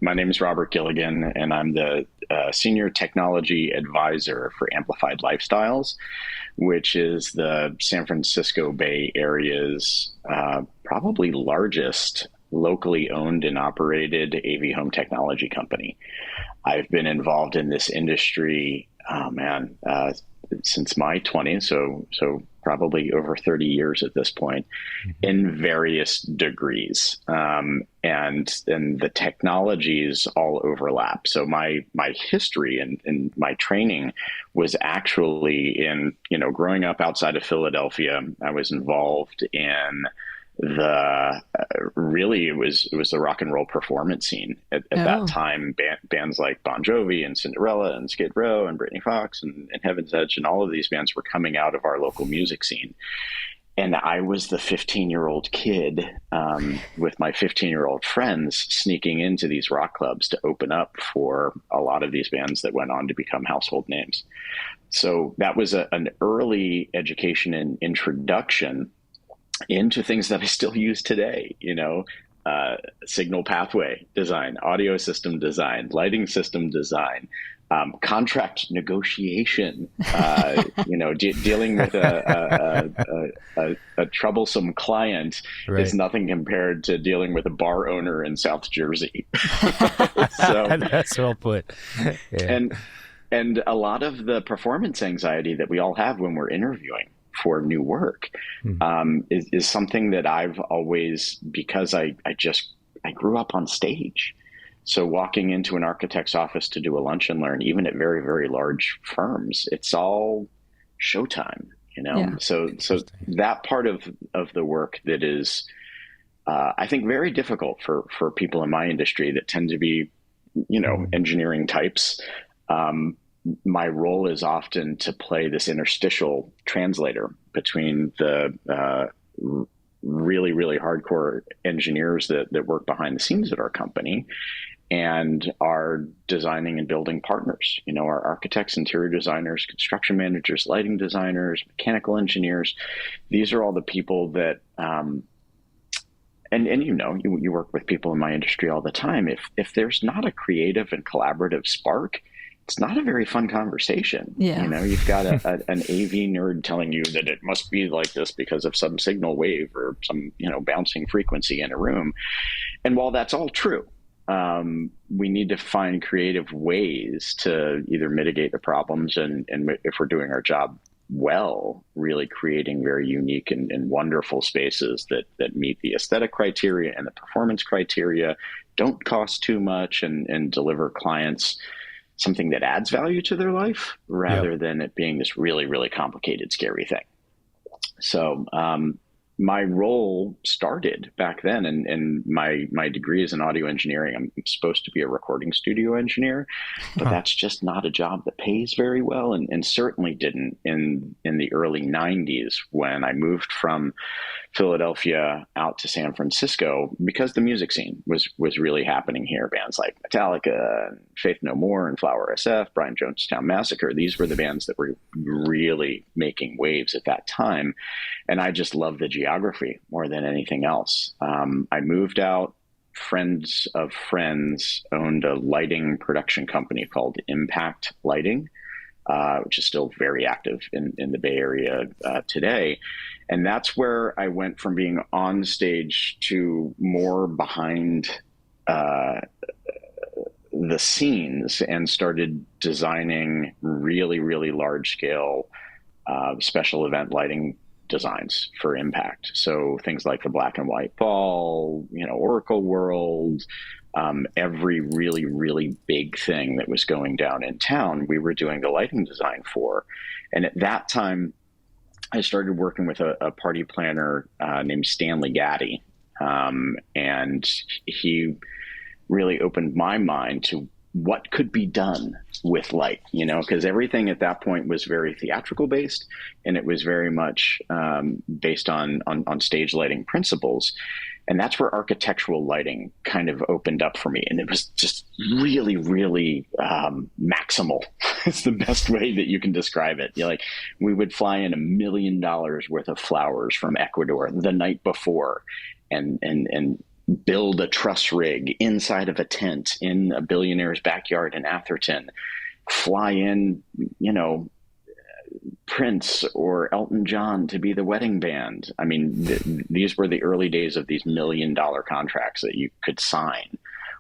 my name is Robert Gilligan, and I'm the Senior Technology Advisor for Amplified Lifestyles, which is the San Francisco Bay Area's probably largest locally owned and operated AV home technology company. I've been involved in this industry, since my 20s, so probably over 30 years at this point, in various degrees. And the technologies all overlap. So my history and my training was actually in, growing up outside of Philadelphia. I was involved in it was the rock and roll performance scene at that time. Bands like Bon Jovi and Cinderella and Skid Row and Britney Fox and Heaven's Edge and all of these bands were coming out of our local music scene. And I was the 15-year-old kid with my 15-year-old friends sneaking into these rock clubs to open up for a lot of these bands that went on to become household names. So that was an early education and introduction into things that I still use today, signal pathway design, audio system design, lighting system design, contract negotiation, dealing with a troublesome client is nothing compared to dealing with a bar owner in South Jersey. So that's well put. Yeah. And a lot of the performance anxiety that we all have when we're interviewing for new work is something that I've always, because I grew up on stage. So walking into an architect's office to do a lunch and learn, even at very, very large firms, it's all showtime, Yeah. So that part of the work that is, I think, very difficult for people in my industry that tend to be, engineering types. My role is often to play this interstitial translator between the really, really hardcore engineers that work behind the scenes at our company and our designing and building partners, our architects, interior designers, construction managers, lighting designers, mechanical engineers. These are all the people that, you work with people in my industry all the time. If there's not a creative and collaborative spark, it's not a very fun conversation. Yeah. You've got an AV nerd telling you that it must be like this because of some signal wave or some, bouncing frequency in a room. And while that's all true, we need to find creative ways to either mitigate the problems and if we're doing our job well, really creating very unique and wonderful spaces that meet the aesthetic criteria and the performance criteria, don't cost too much, and deliver clients something that adds value to their life rather than it being this really, really complicated, scary thing. So my role started back then, and my degree is in audio engineering. I'm supposed to be a recording studio engineer, but that's just not a job that pays very well, and certainly didn't in the early 90s when I moved from Philadelphia out to San Francisco, because the music scene was really happening here. Bands like Metallica, and Faith No More, and Flower SF, Brian Jonestown Massacre. These were the bands that were really making waves at that time. And I just loved the geography more than anything else. I moved out. Friends of friends owned a lighting production company called Impact Lighting, which is still very active in the Bay Area today. And that's where I went from being on stage to more behind the scenes and started designing really, really large scale special event lighting designs for Impact. So things like the Black and White Ball, Oracle World, every really, really big thing that was going down in town, we were doing the lighting design for. And at that time, I started working with a party planner named Stanley Gaddy. And he really opened my mind to what could be done with light, because everything at that point was very theatrical based, and it was very much based on stage lighting principles. And that's where architectural lighting kind of opened up for me. And it was just really, really maximal. It's the best way that you can describe it. We would fly in $1 million worth of flowers from Ecuador the night before and build a truss rig inside of a tent in a billionaire's backyard in Atherton, fly in, Prince or Elton John to be the wedding band. I mean, these were the early days of these $1 million contracts that you could sign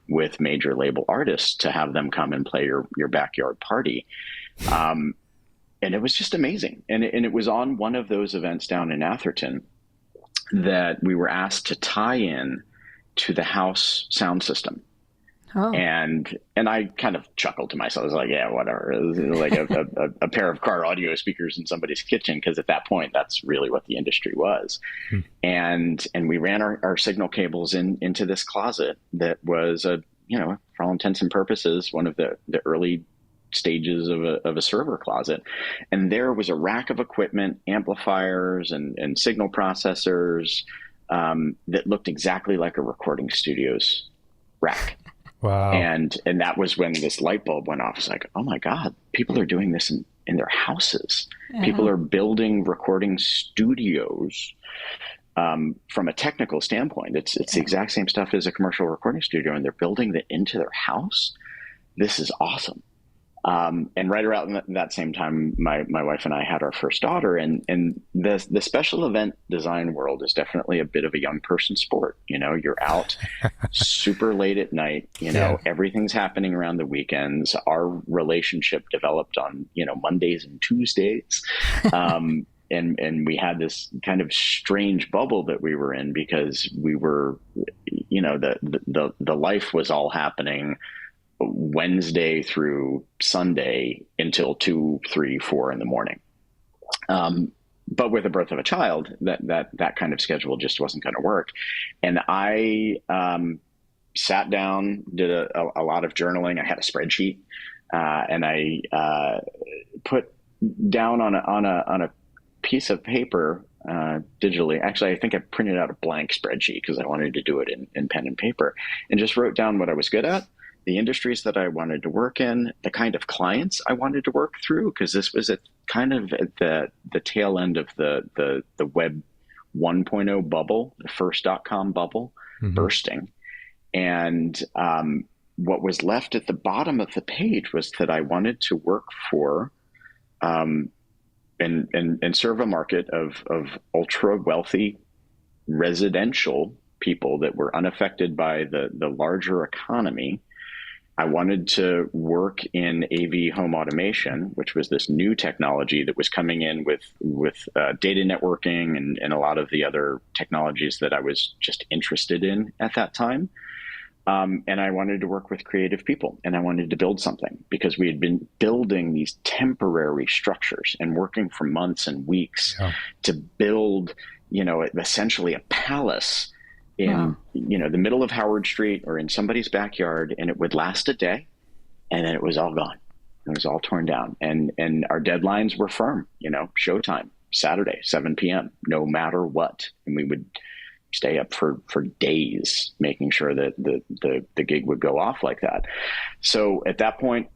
with major label artists to have them come and play your backyard party. And it was just amazing. And it was on one of those events down in Atherton that we were asked to tie in to the house sound system. Oh. And I kind of chuckled to myself. I was like, yeah, whatever. It was like a pair of car audio speakers in somebody's kitchen, because at that point, that's really what the industry was. And we ran our signal cables into this closet that was for all intents and purposes, one of the early stages of a server closet. And there was a rack of equipment, amplifiers and signal processors that looked exactly like a recording studio's rack. Wow. And that was when this light bulb went off. It's like, oh my God, people are doing this in their houses. Yeah. People are building recording studios. From a technical standpoint, it's the exact same stuff as a commercial recording studio, and they're building it into their house. This is awesome. And right around that same time, my wife and I had our first daughter, and the special event design world is definitely a bit of a young person sport. You're out super late at night, everything's happening around the weekends. Our relationship developed on, Mondays and Tuesdays. And we had this kind of strange bubble that we were in, because we were, the life was all happening Wednesday through Sunday until 2, 3, 4 in the morning. But with the birth of a child, that kind of schedule just wasn't going to work. And I sat down, did a lot of journaling. I had a spreadsheet, and I put down on a piece of paper digitally. Actually, I think I printed out a blank spreadsheet because I wanted to do it in pen and paper, and just wrote down what I was good at, the industries that I wanted to work in, the kind of clients I wanted to work through, because this was at the tail end of the web 1.0 bubble, the first .com bubble bursting. And what was left at the bottom of the page was that I wanted to work for and serve a market of ultra wealthy residential people that were unaffected by the larger economy. I wanted to work in AV home automation, which was this new technology that was coming in with data networking and a lot of the other technologies that I was just interested in at that time. And I wanted to work with creative people, and I wanted to build something, because we had been building these temporary structures and working for months and weeks to build, essentially a palace in the middle of Howard Street or in somebody's backyard, and it would last a day, and then it was all gone. It was all torn down, and our deadlines were firm. Showtime Saturday 7 p.m. no matter what, and we would stay up for days making sure that the gig would go off like that. So at that point,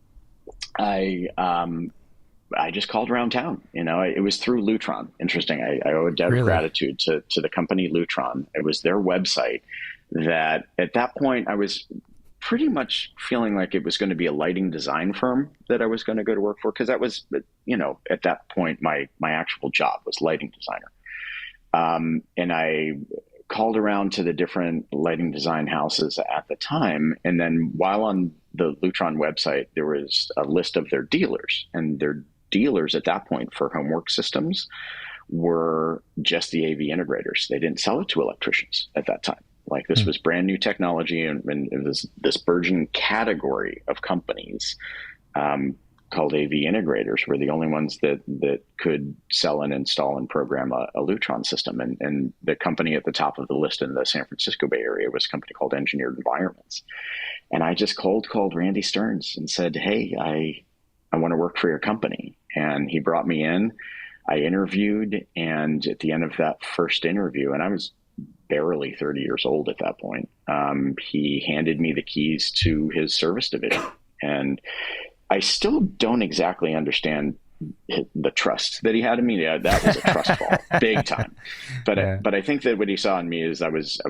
I just called around town. It was through Lutron. Interesting. I owe a debt of gratitude to the company Lutron. It was their website that at that point I was pretty much feeling like it was going to be a lighting design firm that I was going to go to work for. Cause that was, at that point, my actual job was lighting designer. And I called around to the different lighting design houses at the time. And then while on the Lutron website, there was a list of their dealers, and their dealers at that point for homework systems were just the AV integrators. They didn't sell it to electricians at that time. Like, this was brand new technology, and it was this burgeoning category of companies called AV integrators were the only ones that could sell and install and program a Lutron system. And the company at the top of the list in the San Francisco Bay Area was a company called Engineered Environments. And I just called Randy Stearns and said, hey, I want to work for your company. And he brought me in. I interviewed, and at the end of that first interview, and I was barely 30 years old at that point, he handed me the keys to his service division. And I still don't exactly understand the trust that he had in me, yeah, that was a trust fall, big time. But I think that what he saw in me is I was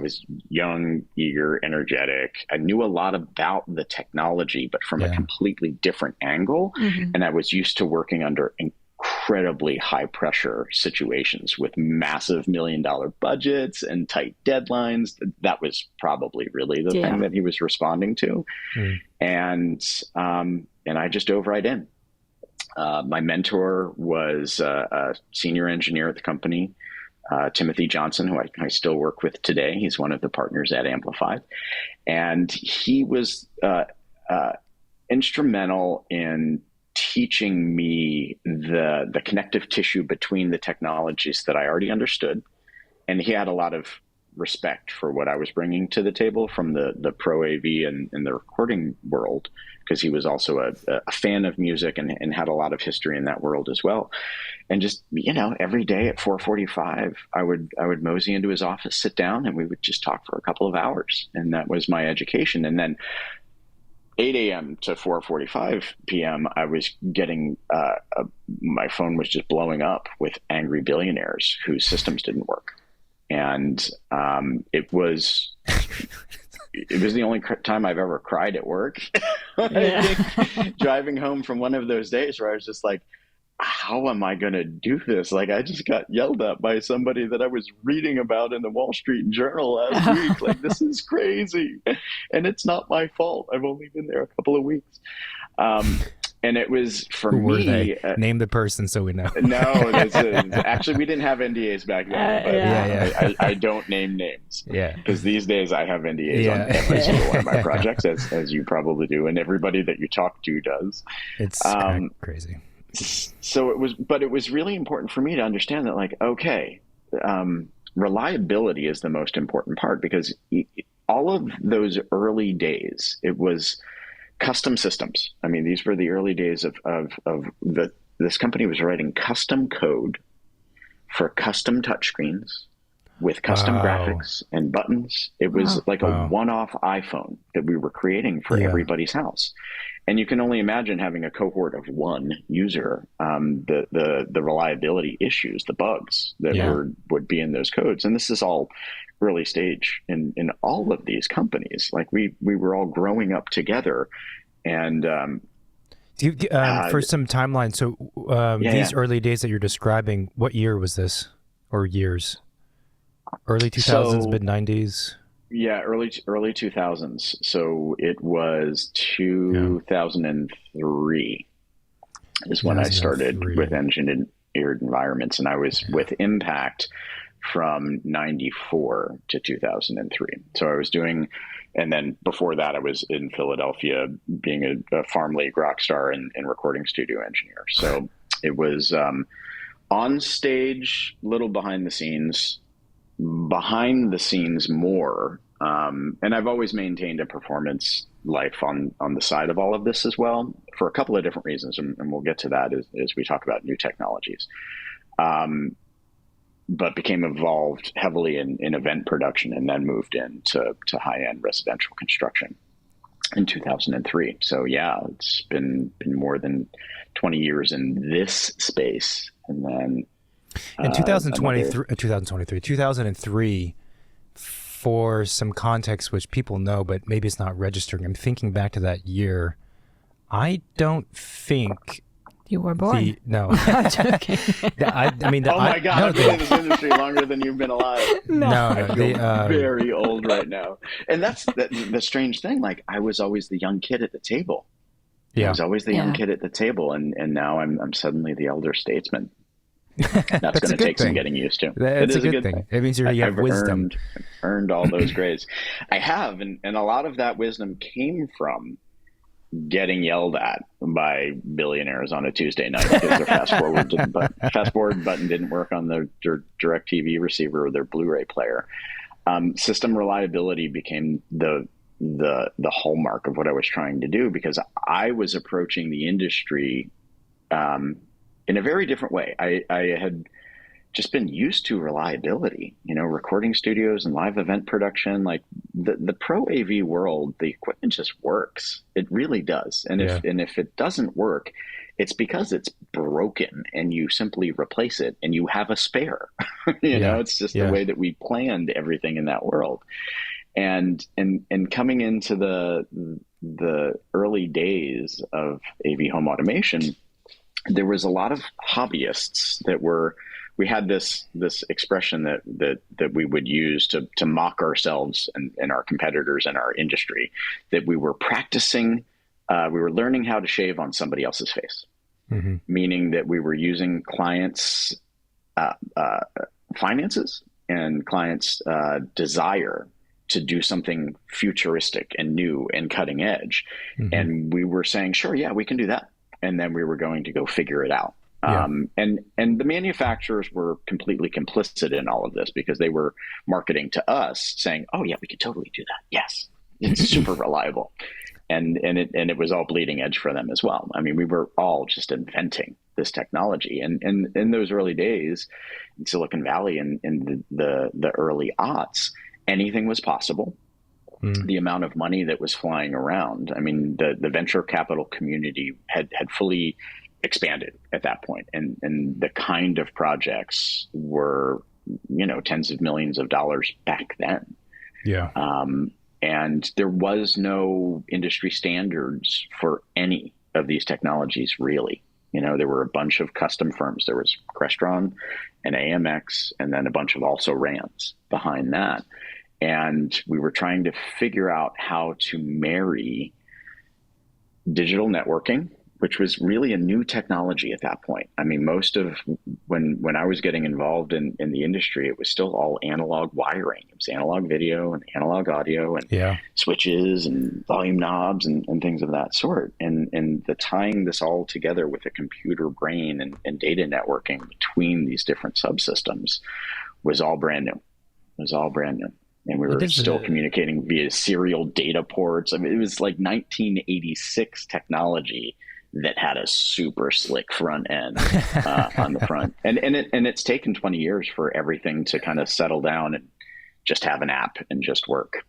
young, eager, energetic. I knew a lot about the technology, but from a completely different angle. And I was used to working under incredibly high pressure situations with massive $1 million budgets and tight deadlines. That was probably really the thing that he was responding to. And I just dove right in. My mentor was a senior engineer at the company, Timothy Johnson, who I still work with today. He's one of the partners at Amplified. And he was instrumental in teaching me the connective tissue between the technologies that I already understood. And he had a lot of respect for what I was bringing to the table from the pro AV and the recording world, because he was also a fan of music and had a lot of history in that world as well. And just, every day at 4:45, I would mosey into his office, sit down, and we would just talk for a couple of hours. And that was my education. And then 8 a.m. to 4:45 p.m., I was getting, my phone was just blowing up with angry billionaires whose systems didn't work. And it was the only time I've ever cried at work. I think driving home from one of those days where I was just like, how am I going to do this? Like, I just got yelled at by somebody that I was reading about in the Wall Street Journal last week. Like, this is crazy. And it's not my fault. I've only been there a couple of weeks. And it was, for Who were me... they? Name the person so we know. No, actually, we didn't have NDAs back then. But I don't name names. Yeah. Because these days I have NDAs on every single one of my projects, as you probably do, and everybody that you talk to does. It's kind of crazy. So it was really important for me to understand that, like, okay, reliability is the most important part, because all of those early days, it was custom systems. I mean, these were the early days this company was writing custom code for custom touchscreens with custom graphics and buttons. It was like a one-off iPhone that we were creating for everybody's house. And you can only imagine having a cohort of one user, the reliability issues, the bugs that would be in those codes. And this is all early stage in all of these companies. Like, we were all growing up together. And for some timeline, so these early days that you're describing, what year was this, or years? Early 2000s, mid 90s? Yeah, early 2000s. So it was 2003 is when I started with engineered environments, and I was with Impact from 94 to 2003. So I was doing, and then before that I was in Philadelphia being a farm league rock star and recording studio engineer. So it was on stage, little behind the scenes more. And I've always maintained a performance life on the side of all of this as well, for a couple of different reasons. And we'll get to that as we talk about new technologies. But became involved heavily in event production, and then moved into high-end residential construction in 2003. So yeah, it's been more than 20 years in this space. And then in 2003, for some context which people know, but maybe it's not registering, I'm thinking back to that year. I don't think you were born. No. I'm joking. Oh my God, I've been in this industry longer than you've been alive. No. I feel very old right now. And that's the strange thing. Like, I was always the young kid at the table. I was always the young kid at the table. And now I'm suddenly the elder statesman. That's going to take some getting used to. That's a good thing. It means you have wisdom. Earned all those grades. I have, and a lot of that wisdom came from getting yelled at by billionaires on a Tuesday night because their fast forward button didn't work on their DirecTV receiver or their Blu-ray player. System reliability became the hallmark of what I was trying to do, because I was approaching the industry in a very different way. I had just been used to reliability, recording studios and live event production. Like, the pro AV world, the equipment just works. It really does. And if it doesn't work, It's because it's broken and you simply replace it and you have a spare. You know, it's just the way that we planned everything in that world. And coming into the early days of AV home automation, there was a lot of hobbyists that we had this expression that we would use to mock ourselves and our competitors in our industry, that we were practicing, we were learning how to shave on somebody else's face, meaning that we were using clients' finances and clients' desire to do something futuristic and new and cutting edge. And we were saying, sure, yeah, we can do that. And then we were going to go figure it out. And the manufacturers were completely complicit in all of this because they were marketing to us saying, oh yeah, we could totally do that. Yes, it's super reliable. And it was all bleeding edge for them as well. I mean, we were all just inventing this technology. And in those early days in Silicon Valley and in the early aughts, anything was possible. The amount of money that was flying around. I mean, the venture capital community had fully expanded at that point. And the kind of projects were, tens of millions of dollars back then. Yeah. And there was no industry standards for any of these technologies, really. There were a bunch of custom firms. There was Crestron and AMX, and then a bunch of also RANs behind that. And we were trying to figure out how to marry digital networking, which was really a new technology at that point. I mean, most of when I was getting involved in the industry, it was still all analog wiring. It was analog video and analog audio and switches and volume knobs and things of that sort. And the tying this all together with a computer brain and data networking between these different subsystems was all brand new. It was all brand new. And we were still communicating via serial data ports. I mean, it was like 1986 technology that had a super slick front end on the front. And it's taken 20 years for everything to kind of settle down and just have an app and just work.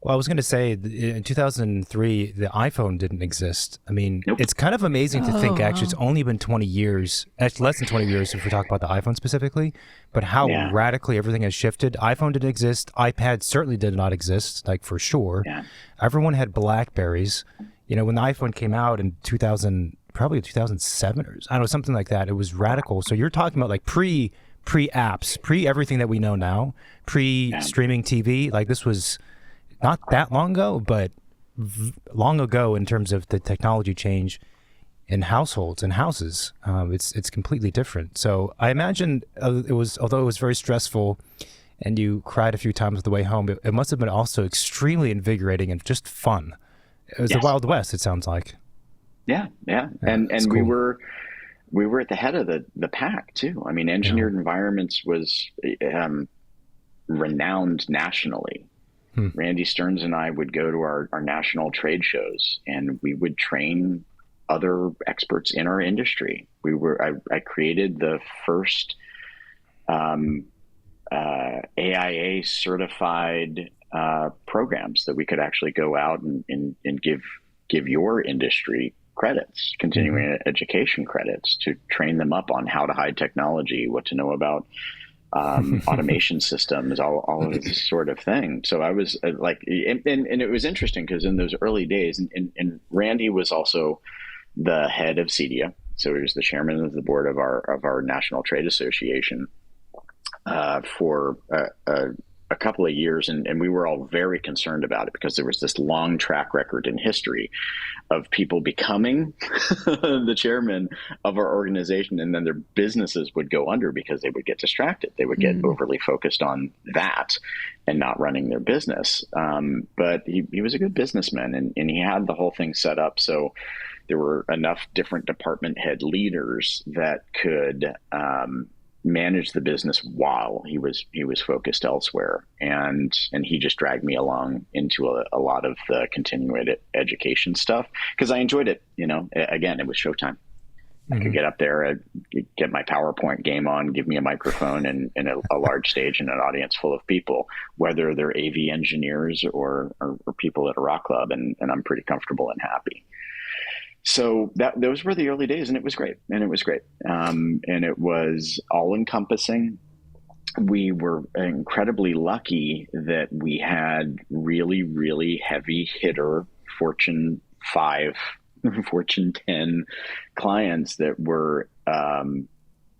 Well, I was going to say, in 2003, the iPhone didn't exist. I mean, It's kind of amazing to think, actually, it's only been 20 years, actually less than 20 years if we talk about the iPhone specifically, but how radically everything has shifted. iPhone didn't exist. iPad certainly did not exist, like for sure. Yeah. Everyone had BlackBerries. When the iPhone came out in probably 2007 or I don't know, something like that, it was radical. So you're talking about like pre-apps, pre-everything that we know now, pre-streaming TV. Like this was not that long ago, but long ago in terms of the technology change in households and houses. It's completely different. So I imagine although it was very stressful and you cried a few times on the way home, it must have been also extremely invigorating and just fun. It was the Wild West, it sounds like. Yeah. And cool. we were at the head of the pack too. I mean, engineered environments was renowned nationally. Randy Stearns and I would go to our national trade shows and we would train other experts in our industry. I created the first AIA certified programs that we could actually go out and give your industry credits, continuing education credits, to train them up on how to hide technology, what to know about automation systems, all of this sort of thing. So I was and it was interesting because in those early days, and Randy was also the head of CEDIA, so he was the chairman of the board of our National Trade Association for a couple of years, and we were all very concerned about it because there was this long track record in history of people becoming the chairman of our organization, and then their businesses would go under because they would get distracted. They would get overly focused on that and not running their business. But he was a good businessman, and he had the whole thing set up so there were enough different department head leaders that could manage the business while he was focused elsewhere, and he just dragged me along into a lot of the continuing education stuff because I enjoyed it. Again, it was showtime. I could get up there, I'd get my PowerPoint game on, give me a microphone and a large stage and an audience full of people, whether they're AV engineers or people at a rock club, and I'm pretty comfortable and happy. So those were the early days, and it was great, and it was all encompassing. We were incredibly lucky that we had really, really heavy hitter Fortune 5, Fortune 10 clients that were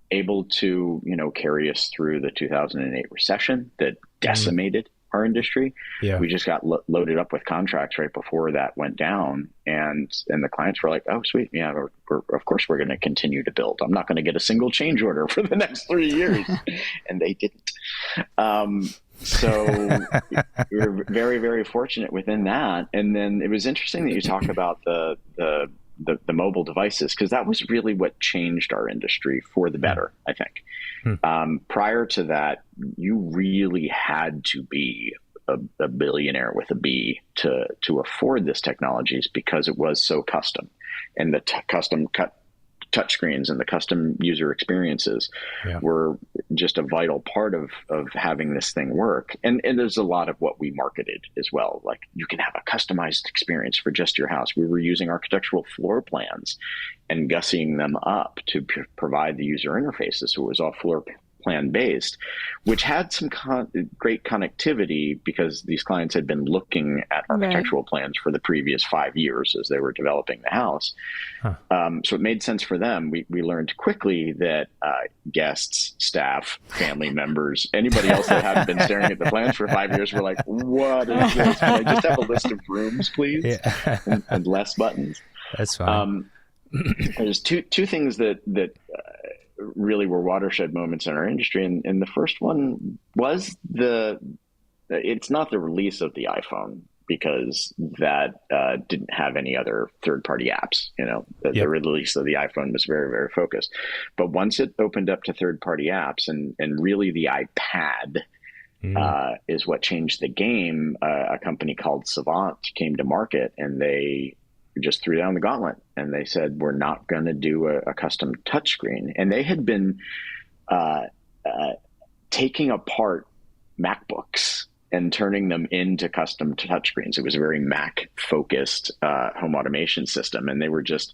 able to, carry us through the 2008 recession that decimated our industry. Yeah. We just got loaded up with contracts right before that went down, and the clients were like, "Oh, sweet, yeah, of course we're going to continue to build. I'm not going to get a single change order for the next 3 years," and they didn't. So we were very, very fortunate within that. And then it was interesting that you talk about the mobile devices, because that was really what changed our industry for the better, I think. Prior to that, you really had to be a billionaire with a B to afford this technologies, because it was so custom, and the custom touchscreens and the custom user experiences were just a vital part of having this thing work. And there's a lot of what we marketed as well. Like, you can have a customized experience for just your house. We were using architectural floor plans and gussying them up to provide the user interfaces. So it was all floor plan based, which had some great connectivity, because these clients had been looking at architectural plans for the previous 5 years as they were developing the house. So it made sense for them. We learned quickly that guests, staff, family members, anybody else that hadn't been staring at the plans for 5 years were like, "What is this? Can I just have a list of rooms, please?" Yeah. and less buttons. That's fine. There's two things that really were watershed moments in our industry. And the first one was it's not the release of the iPhone, because that didn't have any other third-party apps. The release of the iPhone was very, very focused. But once it opened up to third-party apps, and really the iPad is what changed the game. A company called Savant came to market, and they just threw down the gauntlet, and they said, "We're not going to do a custom touchscreen." And they had been taking apart MacBooks and turning them into custom touchscreens. It was a very Mac-focused home automation system, and they were just,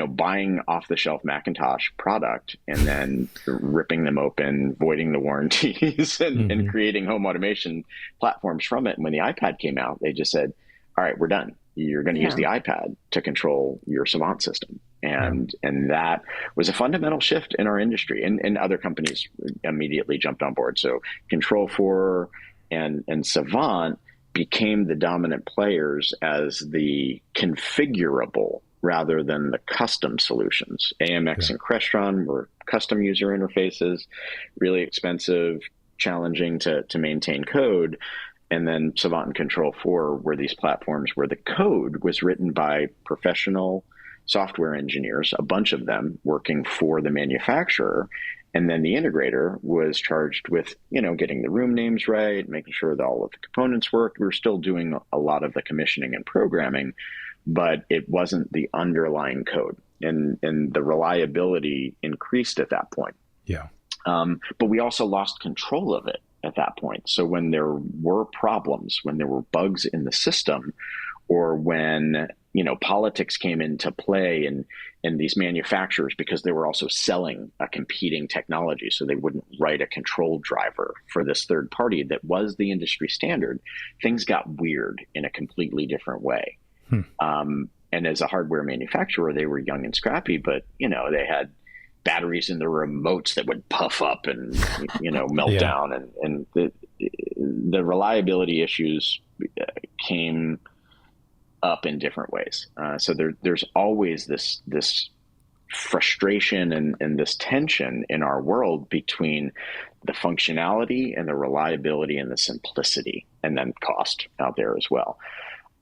buying off-the-shelf Macintosh product and then ripping them open, voiding the warranties, and creating home automation platforms from it. And when the iPad came out, they just said, "All right, we're done. You're going to use the iPad to control your Savant system." And that was a fundamental shift in our industry, and other companies immediately jumped on board. So Control4 and Savant became the dominant players as the configurable rather than the custom solutions. AMX and Crestron were custom user interfaces, really expensive, challenging to maintain code. And then Savant and Control4 were these platforms where the code was written by professional software engineers, a bunch of them working for the manufacturer. And then the integrator was charged with, getting the room names right, making sure that all of the components worked. We were still doing a lot of the commissioning and programming, but it wasn't the underlying code. And the reliability increased at that point. Yeah. But we also lost control of it at that point. So when there were problems, when there were bugs in the system, or when, politics came into play, and these manufacturers, because they were also selling a competing technology, so they wouldn't write a control driver for this third party that was the industry standard, things got weird in a completely different way. And as a hardware manufacturer, they were young and scrappy, but, they had batteries in the remotes that would puff up and melt down, and the reliability issues came up in different ways. So there's always this frustration and this tension in our world between the functionality and the reliability and the simplicity, and then cost out there as well.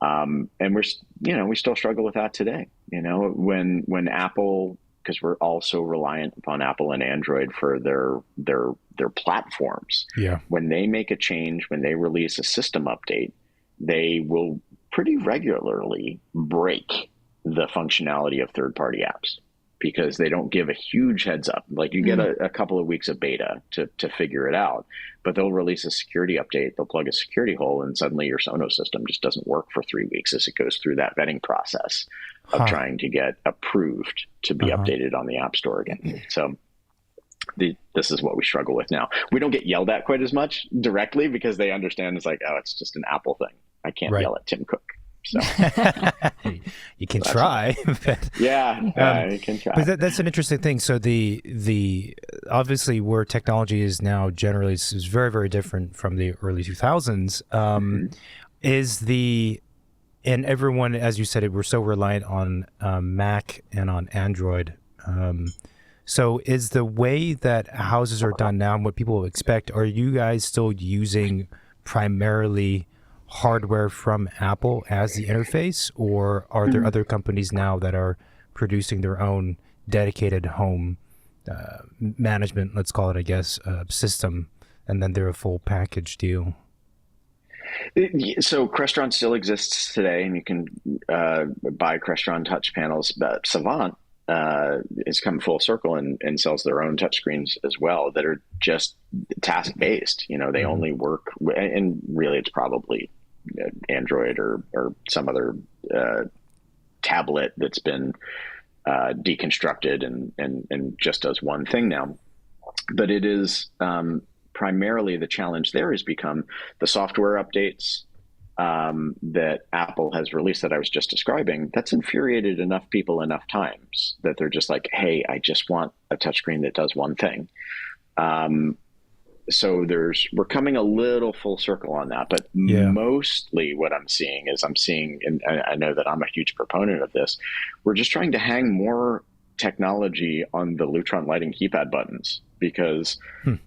And we still struggle with that today. When Apple, because we're also reliant upon Apple and Android for their platforms. Yeah. When they make a change, when they release a system update, they will pretty regularly break the functionality of third-party apps, because they don't give a huge heads up. Like you get a couple of weeks of beta to figure it out, but they'll release a security update. They'll plug a security hole and suddenly your Sonos system just doesn't work for 3 weeks as it goes through that vetting process of trying to get approved to be updated on the App Store again. So this is what we struggle with now. We don't get yelled at quite as much directly because they understand it's like, oh, it's just an Apple thing. I can't yell at Tim Cook. So you can try. But, you can try. But that's an interesting thing. So the obviously where technology is now generally is very, very different from the early 2000s. And everyone, as you said, we're so reliant on Mac and on Android. So is the way that houses are done now and what people expect, are you guys still using primarily hardware from Apple as the interface, or are there other companies now that are producing their own dedicated home management, let's call it, I guess, system, and then they're a full package deal? So Crestron still exists today, and you can buy Crestron touch panels, but Savant has come full circle and sells their own touchscreens as well that are just task-based. They only work, and really it's probably Android or some other tablet that's been deconstructed and just does one thing now. But it is primarily the challenge there has become the software updates that Apple has released that I was just describing. That's infuriated enough people enough times that they're just like, hey, I just want a touchscreen that does one thing. So we're coming a little full circle on that, but mostly what I'm seeing, and I know that I'm a huge proponent of this, we're just trying to hang more technology on the Lutron lighting keypad buttons because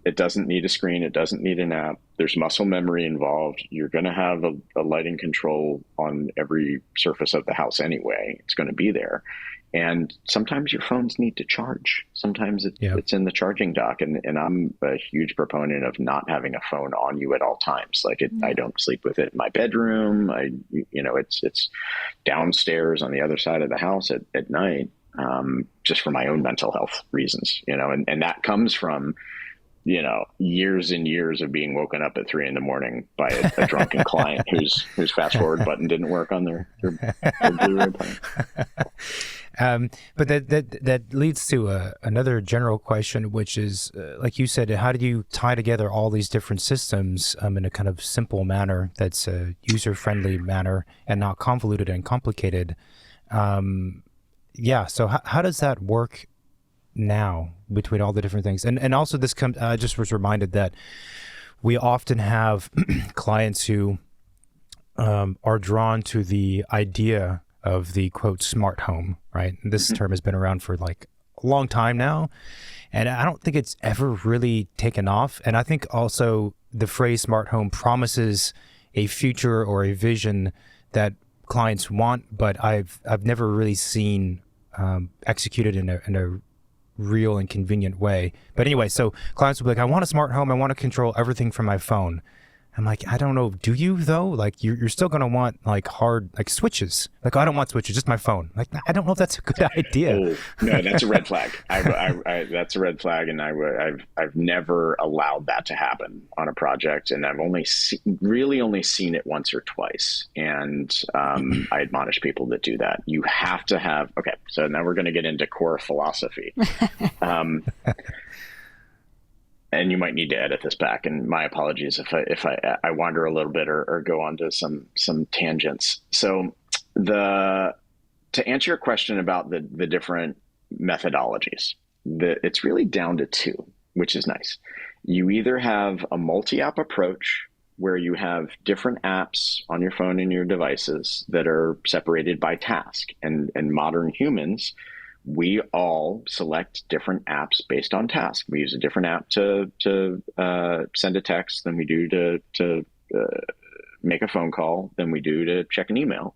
it doesn't need a screen. It doesn't need an app. There's muscle memory involved. You're going to have a lighting control on every surface of the house anyway. It's going to be there. And sometimes your phones need to charge. Sometimes it's in the charging dock. And I'm a huge proponent of not having a phone on you at all times. Like I don't sleep with it in my bedroom. It's downstairs on the other side of the house at night, just for my own mental health reasons, and that comes from, years and years of being woken up at 3 a.m. by a drunken client whose fast forward button didn't work on their Blu-ray player. But that leads to another general question, which is, like you said, how do you tie together all these different systems in a kind of simple manner that's a user-friendly manner and not convoluted and complicated? So how does that work now between all the different things? And also this comes, I just was reminded that we often have clients who are drawn to the idea of the quote smart home, right? And this term has been around for like a long time now, and I don't think it's ever really taken off. And I think also the phrase smart home promises a future or a vision that clients want, but I've never really seen executed in a real and convenient way. But anyway, so clients will be like, I want a smart home. I want to control everything from my phone. I'm like, I don't know. Do you though? Like you're still going to want like hard, like switches. Like, I don't want switches, just my phone. Like, I don't know if that's a good idea. Oh, no, that's a red flag. That's a red flag. And I've never allowed that to happen on a project. And I've really only seen it once or twice. And I admonish people that do that. You have to have, okay, so now we're going to get into core philosophy. And you might need to edit this back, and my apologies if I wander a little bit or go on to some tangents. So to answer your question about the different methodologies, it's really down to two, which is nice. You either have a multi-app approach where you have different apps on your phone and your devices that are separated by task, and modern humans, we all select different apps based on task. We use a different app to send a text than we do to make a phone call than we do to check an email.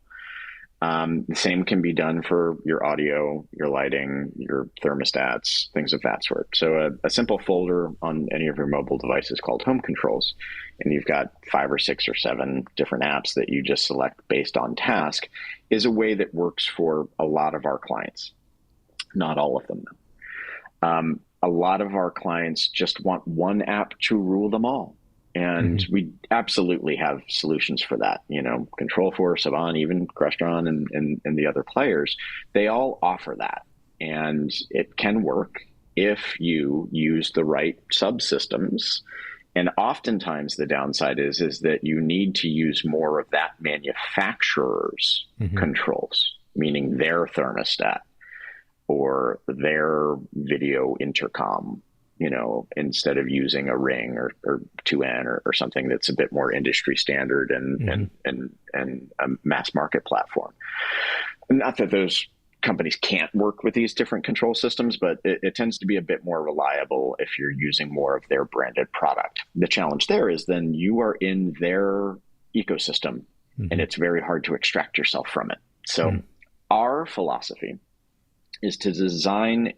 The same can be done for your audio, your lighting, your thermostats, things of that sort. So a simple folder on any of your mobile devices called Home Controls, and you've got 5 or 6 or 7 different apps that you just select based on task, is a way that works for a lot of our clients. Not all of them, though. A lot of our clients just want one app to rule them all. And we absolutely have solutions for that. Control4, Savant, even Crestron and the other players, they all offer that. And it can work if you use the right subsystems. And oftentimes the downside is that you need to use more of that manufacturer's controls, meaning their thermostat or their video intercom, instead of using a Ring or 2N or something that's a bit more industry standard and a mass market platform. Not that those companies can't work with these different control systems, but it tends to be a bit more reliable if you're using more of their branded product. The challenge there is then you are in their ecosystem and it's very hard to extract yourself from it. So our philosophy is to design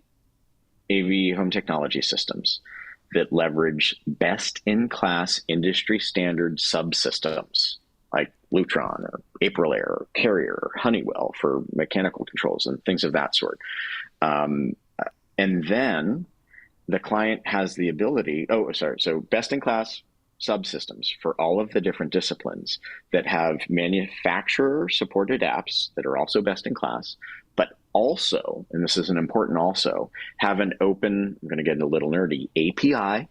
AV home technology systems that leverage best-in-class industry standard subsystems like Lutron or Aprilaire or Carrier or Honeywell for mechanical controls and things of that sort. And then the client has the ability, so best-in-class subsystems for all of the different disciplines that have manufacturer-supported apps that are also best-in-class, but also, and this is an important also, have an open, I'm going to get a little nerdy, API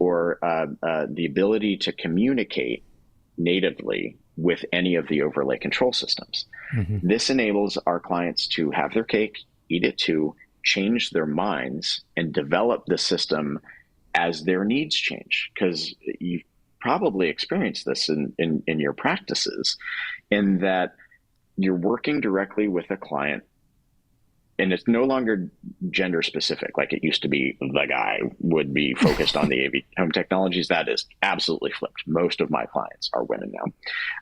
or the ability to communicate natively with any of the overlay control systems. This enables our clients to have their cake, eat it too, change their minds, and develop the system as their needs change. Because you've probably experienced this in your practices, in that you're working directly with a client and it's no longer gender specific like it used to be. The guy would be focused on the AV home technologies. That is absolutely flipped. Most of my clients are women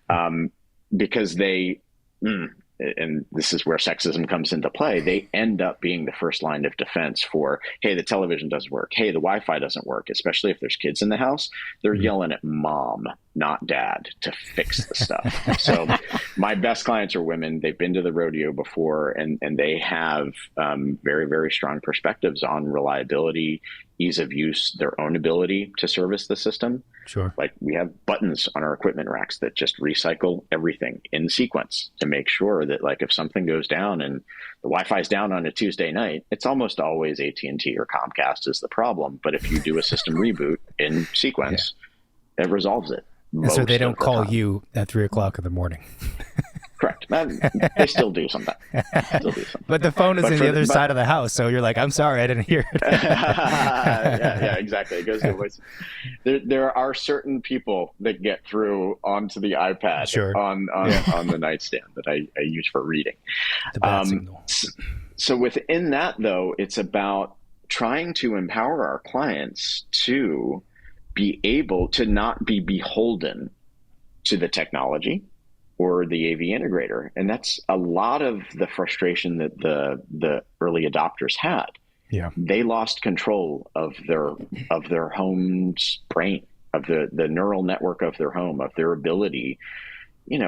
now, because they, and this is where sexism comes into play, they end up being the first line of defense for, hey, the television doesn't work. Hey, the Wi-Fi doesn't work, especially if there's kids in the house. They're yelling at mom, not dad, to fix the stuff. So my best clients are women. They've been to the rodeo before, and they have very, very strong perspectives on reliability, ease of use, their own ability to service the system. Sure. Like we have buttons on our equipment racks that just recycle everything in sequence to make sure that, like, if something goes down and the Wi-Fi is down on a Tuesday night, it's almost always AT&T or Comcast is the problem. But if you do a system reboot in sequence, it resolves it. And so they don't call you at 3:00 in the morning. Correct. They still do sometimes. But the phone is on the other side of the house, so you're like, I'm sorry, I didn't hear it. yeah, exactly. It goes to voice. There are certain people that get through onto the iPad on the nightstand that I use for reading. The bad signal. So within that, though, it's about trying to empower our clients to be able to not be beholden to the technology or the AV integrator. And that's a lot of the frustration that the early adopters had. Yeah. They lost control of their home's brain, of the neural network of their home, of their ability.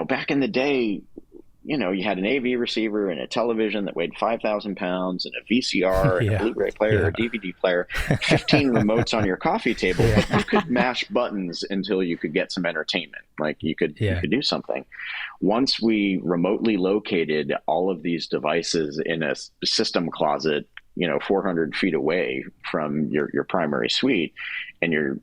Back in the day, you had an AV receiver and a television that weighed 5,000 pounds and a VCR and a Blu-ray player or a DVD player, 15 remotes on your coffee table, but you could mash buttons until you could get some entertainment. Like you could do something. Once we remotely located all of these devices in a system closet, 400 feet away from your primary suite, and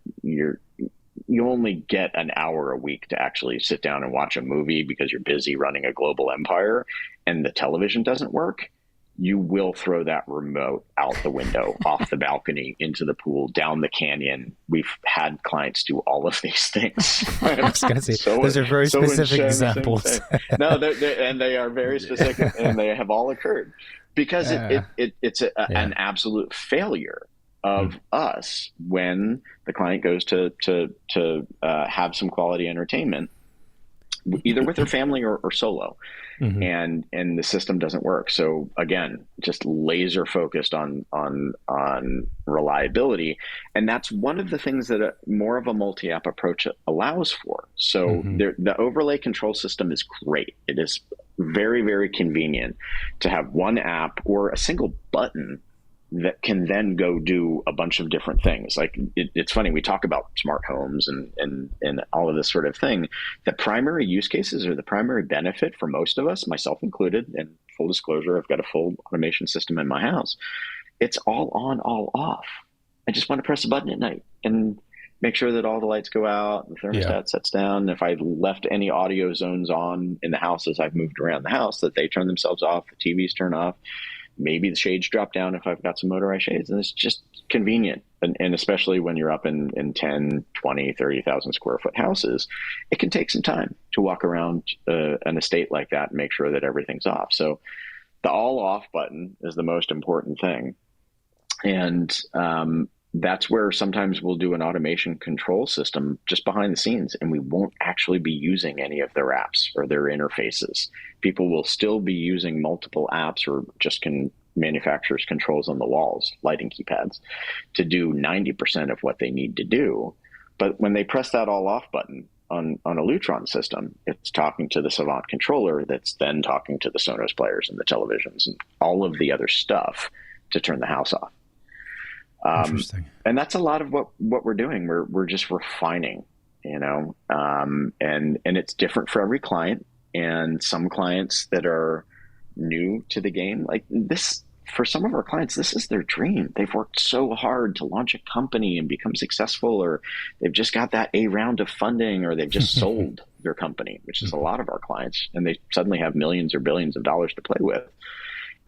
you only get an hour a week to actually sit down and watch a movie because you're busy running a global empire and the television doesn't work, you will throw that remote out the window, off the balcony, into the pool, down the canyon. We've had clients do all of these things. I was going to say, those are very specific examples. No, and they are very specific, and they have all occurred because it's an absolute failure of us when the client goes to have some quality entertainment, either with their family or solo, and the system doesn't work. So again, just laser focused on reliability, and that's one of the things that more of a multi-app approach allows for. So the overlay control system is great. It is very, very convenient to have one app or a single button that can then go do a bunch of different things. Like it's funny, we talk about smart homes and all of this sort of thing. The primary use cases or the primary benefit for most of us, myself included, and full disclosure, I've got a full automation system in my house. It's all on, all off. I just want to press a button at night and make sure that all the lights go out, the thermostat sets down. If I left any audio zones on in the house as I've moved around the house, that they turn themselves off, the TVs turn off. Maybe the shades drop down if I've got some motorized shades, and it's just convenient. And especially when you're up in 10, 20, 30,000 square foot houses, it can take some time to walk around an estate like that and make sure that everything's off. So the all off button is the most important thing. And that's where sometimes we'll do an automation control system just behind the scenes, and we won't actually be using any of their apps or their interfaces. People will still be using multiple apps or just manufacturers' controls on the walls, lighting keypads, to do 90% of what they need to do. But when they press that all off button on a Lutron system, it's talking to the Savant controller that's then talking to the Sonos players and the televisions and all of the other stuff to turn the house off. Interesting. And that's a lot of what we're doing. We're just refining, and it's different for every client. And some clients that are new to the game, like this, for some of our clients, this is their dream. They've worked so hard to launch a company and become successful, or they've just got that A round of funding, or they've just sold their company, which is a lot of our clients, and they suddenly have millions or billions of dollars to play with.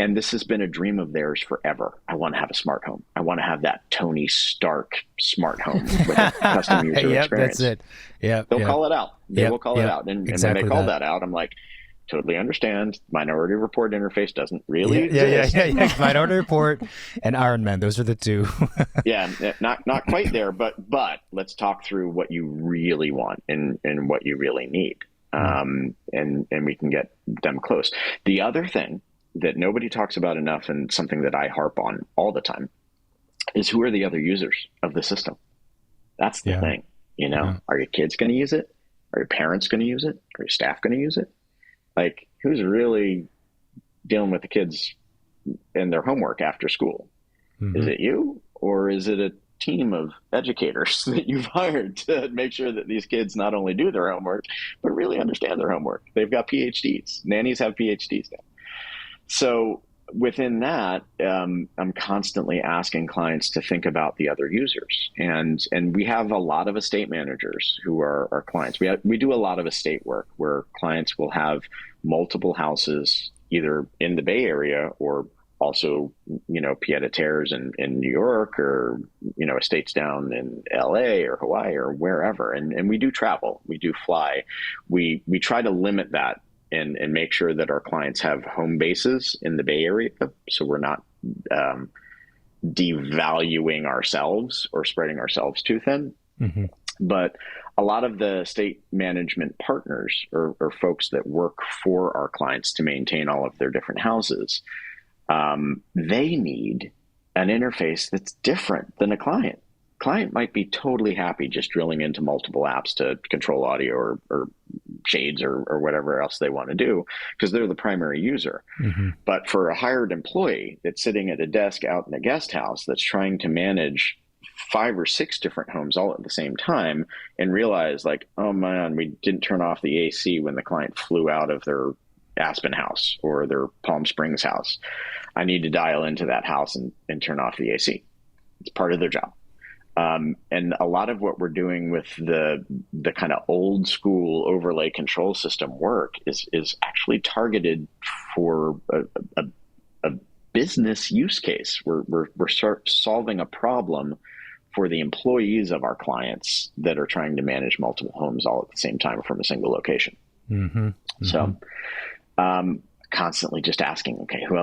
And this has been a dream of theirs forever. I want to have a smart home. I want to have that Tony Stark smart home with a custom user experience. That's it. Yeah, They'll call it out. They will call it out. And exactly when they call that out, I'm like, totally understand. Minority Report interface doesn't really exist. Yeah. Minority Report and Iron Man. Those are the two. Yeah, not quite there, but let's talk through what you really want and what you really need. And we can get them close. The other thing that nobody talks about enough, and something that I harp on all the time, is who are the other users of the system? That's the thing. Are your kids going to use it? Are your parents going to use it? Are your staff going to use it? Like, who's really dealing with the kids and their homework after school? Is it you, or is it a team of educators that you've hired to make sure that these kids not only do their homework, but really understand their homework? They've got PhDs. Nannies have PhDs now. So within that, I'm constantly asking clients to think about the other users. And we have a lot of estate managers who are our clients. We do a lot of estate work where clients will have multiple houses either in the Bay Area or also, pied-à-terres in New York, or, estates down in LA or Hawaii or wherever. And we do travel, we do fly. We try to limit that and make sure that our clients have home bases in the Bay Area, so we're not devaluing ourselves or spreading ourselves too thin. But a lot of the estate management partners or folks that work for our clients to maintain all of their different houses, they need an interface that's different than a client. Client might be totally happy just drilling into multiple apps to control audio or shades or whatever else they want to do, because they're the primary user. But for a hired employee that's sitting at a desk out in a guest house that's trying to manage 5 or 6 different homes all at the same time, and realize like, oh man, we didn't turn off the AC when the client flew out of their Aspen house or their Palm Springs house. I need to dial into that house and turn off the AC. It's part of their job. And a lot of what we're doing with the kind of old school overlay control system work is actually targeted for a business use case. We're solving a problem for the employees of our clients that are trying to manage multiple homes all at the same time from a single location. So constantly just asking, okay, who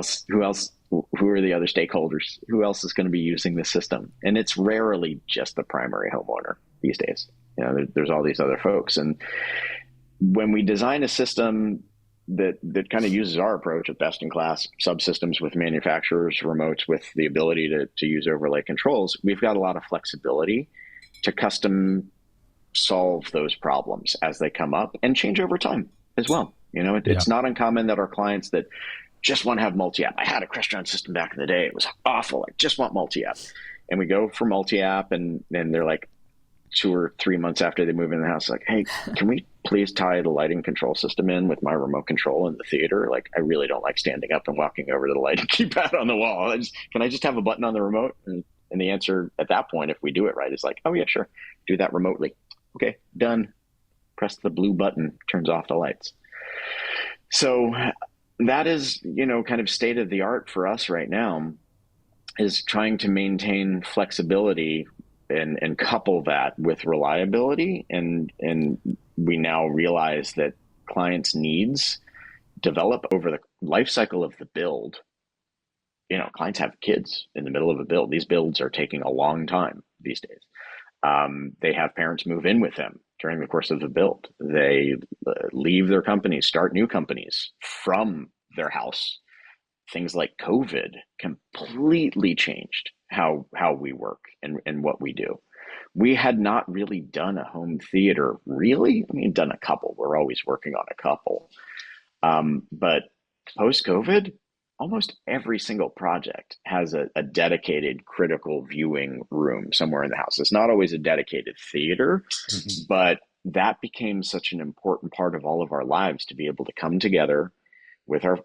are the other stakeholders? Who else is going to be using this system? And it's rarely just the primary homeowner these days. There's all these other folks. And when we design a system that kind of uses our approach of best-in-class subsystems with manufacturers, remotes with the ability to use overlay controls, we've got a lot of flexibility to custom solve those problems as they come up and change over time as well. Yeah. It's not uncommon that our clients that just want to have multi-app. I had a Crestron system back in the day. It was awful. I just want multi-app. And we go for multi-app, and then they're like 2 or 3 months after they move in the house, like, hey, can we please tie the lighting control system in with my remote control in the theater? Like, I really don't like standing up and walking over to the lighting keypad on the wall. Can I just have a button on the remote? And the answer at that point, if we do it right, is like, oh yeah, sure. Do that remotely. Okay, done. Press the blue button, turns off the lights. So that is, kind of state of the art for us right now, is trying to maintain flexibility and couple that with reliability. And we now realize that clients' needs develop over the life cycle of the build. Clients have kids in the middle of a build. These builds are taking a long time these days. They have parents move in with them during the course of the build. They leave their companies, start new companies from their house. Things like COVID completely changed how we work and what we do. We had not really done a home theater, really. I mean, done a couple. We're always working on a couple. But post-COVID, almost every single project has a dedicated critical viewing room somewhere in the house. It's not always a dedicated theater, but that became such an important part of all of our lives, to be able to come together with our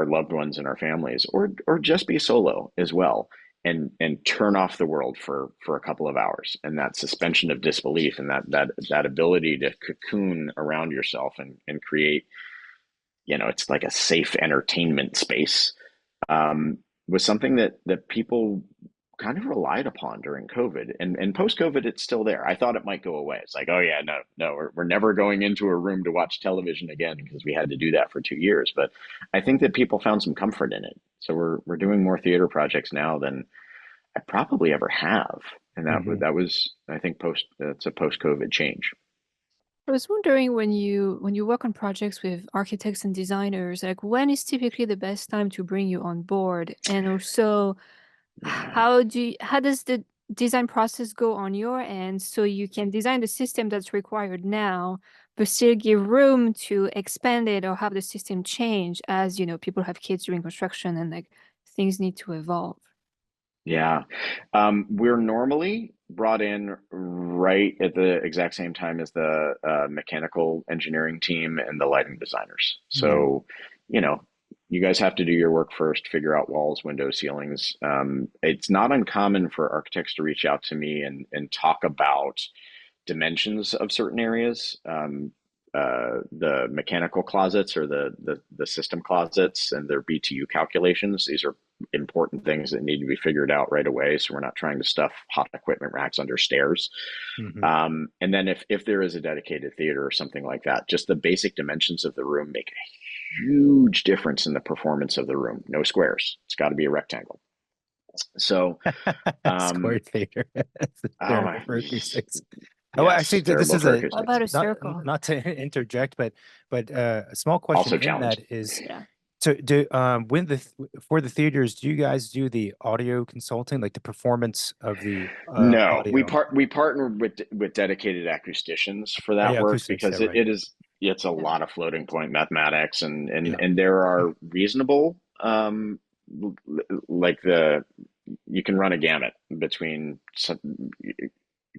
loved ones and our families, or just be solo as well, and turn off the world for a couple of hours. And that suspension of disbelief, and that ability to cocoon around yourself and create, it's like a safe entertainment space, was something that people kind of relied upon during COVID. And post-COVID, it's still there. I thought it might go away. It's like, oh yeah, no, we're never going into a room to watch television again, because we had to do that for 2 years. But I think that people found some comfort in it. So we're doing more theater projects now than I probably ever have. And that was, I think, it's a post-COVID change. I was wondering, when you work on projects with architects and designers, like, when is typically the best time to bring you on board? And also, how does the design process go on your end, so you can design the system that's required now, but still give room to expand it or have the system change as, people have kids during construction and like things need to evolve? Yeah. We're normally brought in right at the exact same time as the mechanical engineering team and the lighting designers. So, you guys have to do your work first, figure out walls, windows, ceilings. It's not uncommon for architects to reach out to me and talk about dimensions of certain areas. The mechanical closets, or the system closets, and their BTU calculations. These are important things that need to be figured out right away, so we're not trying to stuff hot equipment racks under stairs. And then if there is a dedicated theater or something like that, just the basic dimensions of the room make a huge difference in the performance of the room. No squares. It's got to be a rectangle. So Square theater. oh, Oh, actually, this is What about a circle? not to interject, but a small question Also in that challenging. is, Yeah. so for the theaters, do you guys do the audio consulting, like the performance of the No, we audio? partner with dedicated acousticians for that Yeah, work, acoustics, because yeah, right. it's a Yeah. lot of floating point mathematics, and Yeah. there are reasonable, like you can run a gamut between some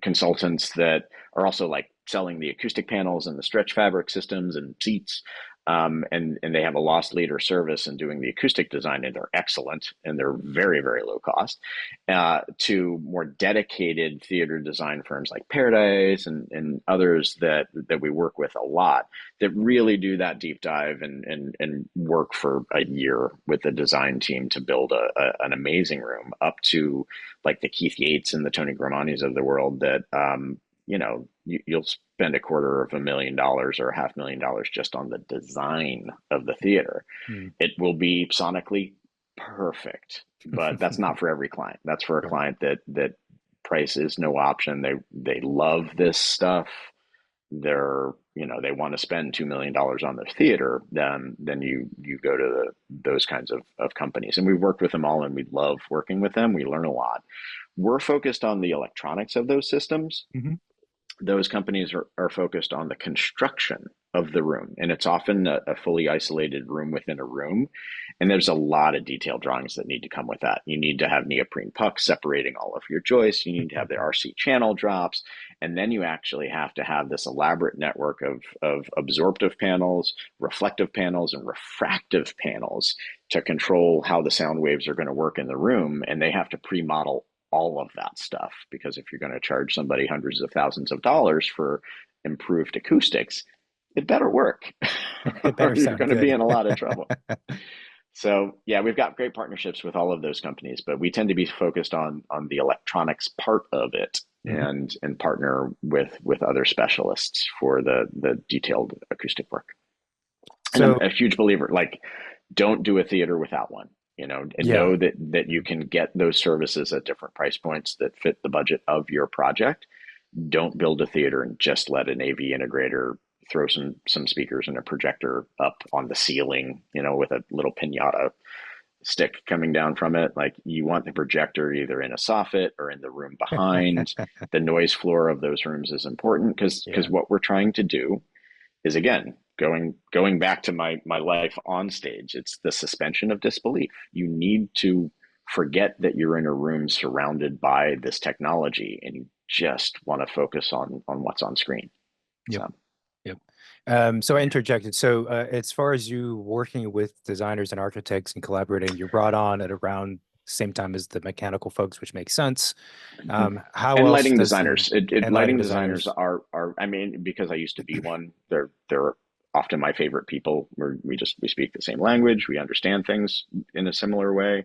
consultants that are also like selling the acoustic panels and the stretch fabric systems and seats. And they have a loss leader service and doing the acoustic design, and they're excellent, and they're very, very low cost, to more dedicated theater design firms like Paradise and others that we work with a lot, that really do that deep dive and work for a year with the design team to build an amazing room, up to like the Keith Yates and the Tony Gramanis of the world, that you'll spend $250,000 or $500,000 just on the design of the theater. It will be sonically perfect, but that's not for every client. That's for a client that price is no option. They love this stuff. They want to spend $2 million on their theater. Then you go to those kinds of companies, and we've worked with them all, and we love working with them. We learn a lot. We're focused on the electronics of those systems. those companies are focused on the construction of the room. And it's often a fully isolated room within a room. And there's a lot of detailed drawings that need to come with that. You need to have neoprene pucks separating all of your joists. You need to have the RC channel drops. And then you actually have to have this elaborate network of absorptive panels, reflective panels, and refractive panels to control how the sound waves are going to work in the room. And they have to pre-model all of that stuff, because if you're going to charge somebody hundreds of thousands of dollars for improved acoustics, it better work It or better you're sound going to be good. in a lot of trouble. So yeah, we've got great partnerships with all of those companies, but we tend to be focused on the electronics part of it, Mhm. and partner with other specialists for the detailed acoustic work. And I'm So a huge believer, like, don't do a theater without one, and yeah, know that you can get those services at different price points that fit the budget of your project. Don't build a theater and just let an AV integrator throw some speakers and a projector up on the ceiling, with a little pinata stick coming down from it. Like, you want the projector either in a soffit or in the room behind. The noise floor of those rooms is important, because yeah, what we're trying to do is, again, going back to my life on stage. It's the suspension of disbelief. You need to forget that you're in a room surrounded by this technology, and you just want to focus on what's on screen. yep, So yep. So I interjected. So as far as you working with designers and architects and collaborating, you're brought on at around the same time as the mechanical folks, which makes sense. How and else lighting does the designers, and lighting lighting designers designers? are, I mean, because I used to be one, they're often my favorite people. We speak the same language, we understand things in a similar way.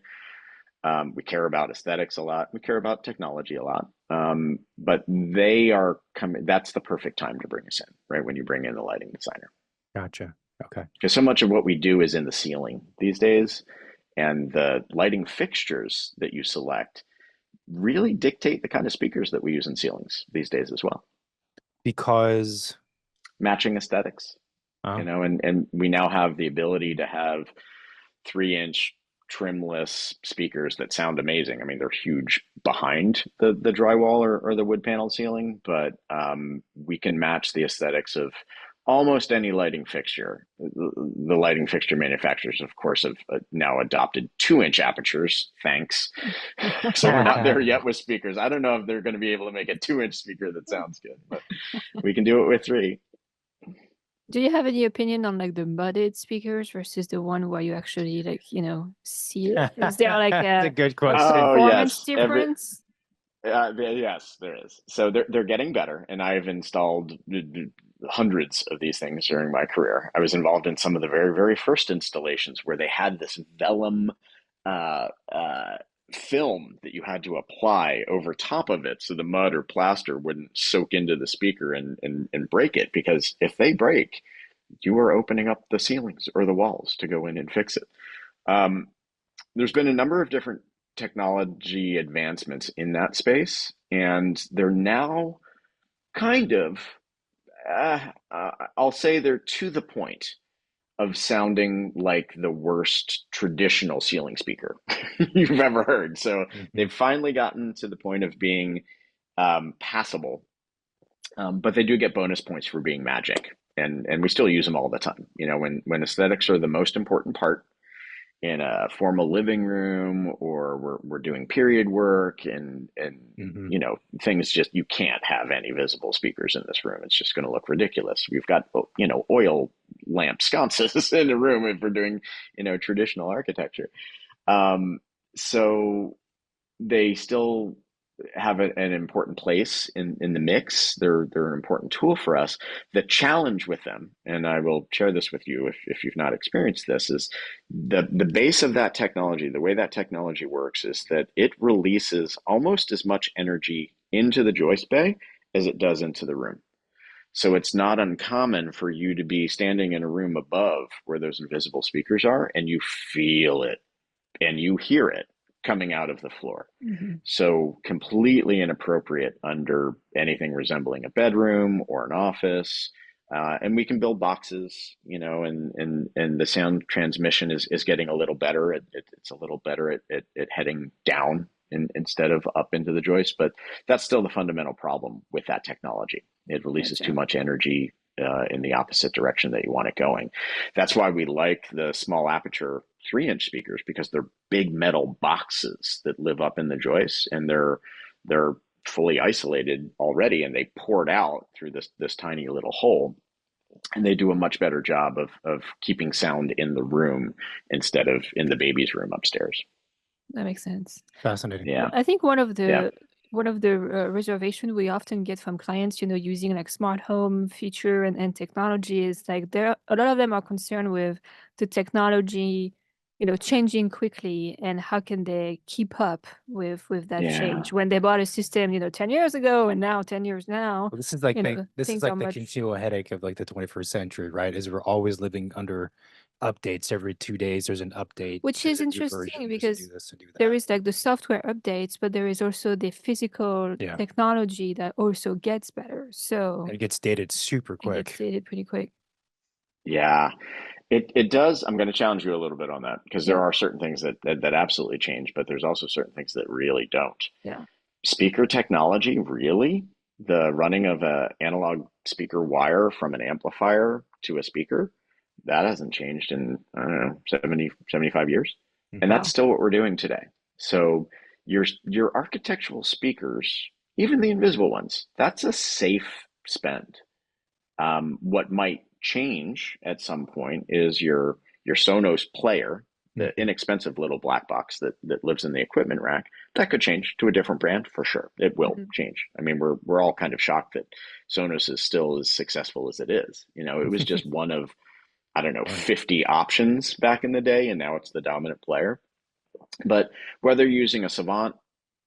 We care about aesthetics a lot. We care about technology a lot. But they are coming. That's the perfect time to bring us in, right? When you bring in the lighting designer, Gotcha. Okay. because so much of what we do is in the ceiling these days, and the lighting fixtures that you select really dictate the kind of speakers that we use in ceilings these days as well. Because Matching aesthetics, uh, and we now have the ability to have 3-inch trimless speakers that sound amazing. I mean, they're huge behind the drywall or the wood panel ceiling, but we can match the aesthetics of almost any lighting fixture. The lighting fixture manufacturers, of course, have now adopted 2-inch apertures. Thanks. So we're not there yet with speakers. I don't know if they're going to be able to make a 2-inch speaker that sounds good, but we can do it with 3. Do you have any opinion on like the mudded speakers versus the one where you actually like, see it? Is there like It's a good a question. Oh performance yes, difference? yes, there is. So they're getting better, and I've installed hundreds of these things during my career. I was involved in some of the very, very first installations where they had this vellum uh, uh, film that you had to apply over top of it, so the mud or plaster wouldn't soak into the speaker and break it. Because if they break, you are opening up the ceilings or the walls to go in and fix it. Um, there's been a number of different technology advancements in that space, and they're now kind of, I'll say they're to the point of sounding like the worst traditional ceiling speaker you've ever heard. So Mhm. they've finally gotten to the point of being passable, but they do get bonus points for being magic. And we still use them all the time. When aesthetics are the most important part in a formal living room, or we're doing period work, and Mhm. things, just, you can't have any visible speakers in this room. It's just going to look ridiculous. We've got oil lamp sconces in the room if we're doing traditional architecture. So they still have an important place in the mix. They're an important tool for us. The challenge with them, and I will share this with you if you've not experienced this, is the base of that technology. The way that technology works is that it releases almost as much energy into the joist bay as it does into the room. So it's not uncommon for you to be standing in a room above where those invisible speakers are, and you feel it and you hear it coming out of the floor. Mhm. So completely inappropriate under anything resembling a bedroom or an office. And we can build boxes, and the sound transmission is getting a little better. It's a little better at heading down instead of up into the joist. But that's still the fundamental problem with that technology. It releases too Gotcha. much energy in the opposite direction that you want it going. That's why we like the small aperture 3-inch speakers, because they're big metal boxes that live up in the joists, and they're fully isolated already, and they poured out through this tiny little hole, and they do a much better job of keeping sound in the room instead of in the baby's room upstairs. That makes sense. Fascinating. Yeah, I think yeah, one of the reservation we often get from clients, using like smart home feature and technology is like a lot of them are concerned with the technology, changing quickly, and how can they keep up with that yeah. change when they bought a system, 10 years ago, and now 10 years now, Well, this is things are like the much, continual headache of like the 21st century, right? Is we're always living under updates. Every 2 days there's an update, which there's is a new interesting version, there's a new because this and do there that. is like the software updates, but there is also the physical Yeah. technology that also gets better. And So it gets dated super it gets quick. dated pretty quick. Yeah, it does. I'm going to challenge you a little bit on that, because there Yeah, are certain things that absolutely change, but there's also certain things that really don't. yeah. Speaker technology, really? The running of a analog speaker wire from an amplifier to a speaker, that hasn't changed in, I don't know, 75 years. And Hmm. that's Wow. still what we're doing today. So your architectural speakers, even the invisible ones, that's a safe spend. What might change at some point is your Sonos player, the Hmm. inexpensive little black box that lives in the equipment rack. That could change to a different brand for sure. It will Hmm. change. I mean, we're all kind of shocked that Sonos is still as successful as it is. It was just one of, I don't know, Yeah. 50 options back in the day, and now it's the dominant player. But whether you're using a Savant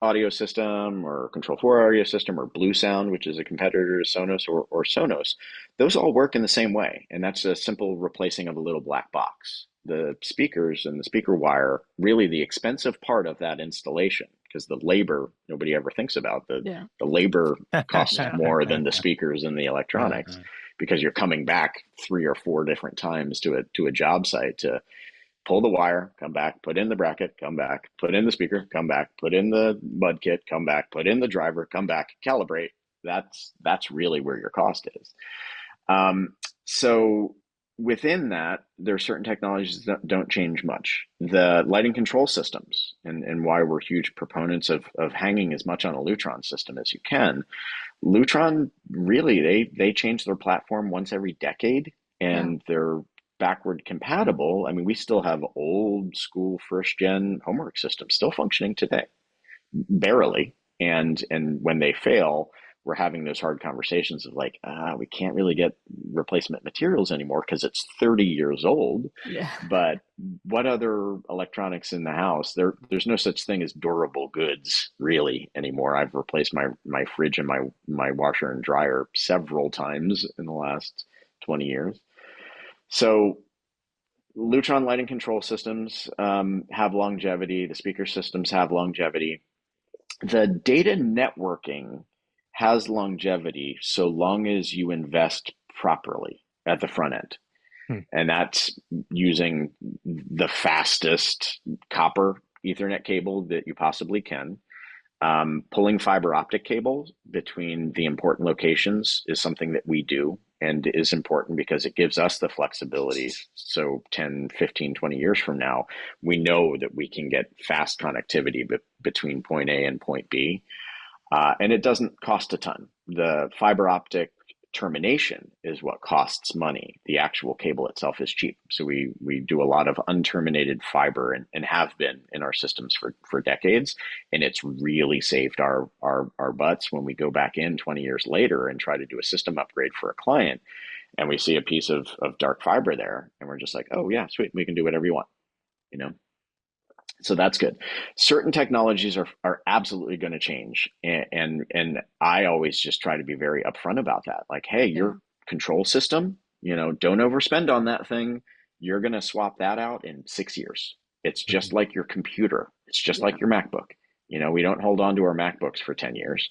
audio system or Control 4 audio system or Blue Sound, which is a competitor to Sonos, or Sonos, those all work in the same way. And that's a simple replacing of a little black box. The speakers and the speaker wire, really the expensive part of that installation, because the labor, nobody ever thinks about Yeah, the labor costs yeah. more than the speakers and the electronics, because you're coming back 3 or 4 different times to a job site to pull the wire, come back, put in the bracket, come back, put in the speaker, come back, put in the bud kit, come back, put in the driver, come back, calibrate. That's really where your cost is. So within that, there are certain technologies that don't change much. The lighting control systems, and why we're huge proponents of hanging as much on a Lutron system as you can. Lutron, really, they change their platform once every decade, Yeah. and they're backward compatible. I mean, we still have old school first gen homework systems still functioning today, barely. And when they fail, we're having those hard conversations of like, we can't really get replacement materials anymore because it's 30 years old. Yeah. But what other electronics in the house? There's no such thing as durable goods really anymore. I've replaced my fridge and my washer and dryer several times in the last 20 years. So Lutron lighting control systems have longevity. The speaker systems have longevity. The data networking has longevity so long as you invest properly at the front end. Hmm. And that's using the fastest copper Ethernet cable that you possibly can. Pulling fiber optic cables between the important locations is something that we do and is important because it gives us the flexibility. So 10, 15, 20 years from now, we know that we can get fast connectivity between point A and point B. And it doesn't cost a ton. The fiber optic termination is what costs money. The actual cable itself is cheap. So we do a lot of unterminated fiber and have been in our systems for decades. And it's really saved our butts when we go back in 20 years later and try to do a system upgrade for a client. And we see a piece of dark fiber there. And we're just like, oh, yeah, sweet. We can do whatever you want, you know? So that's good. Certain technologies are absolutely going to change, and I always just try to be very upfront about that. Like, hey, Yeah. your control system, don't overspend on that thing. You're going to swap that out in 6 years. It's just Mhm. like your computer. It's just Yeah. like your MacBook. We don't hold on to our MacBooks for 10 years,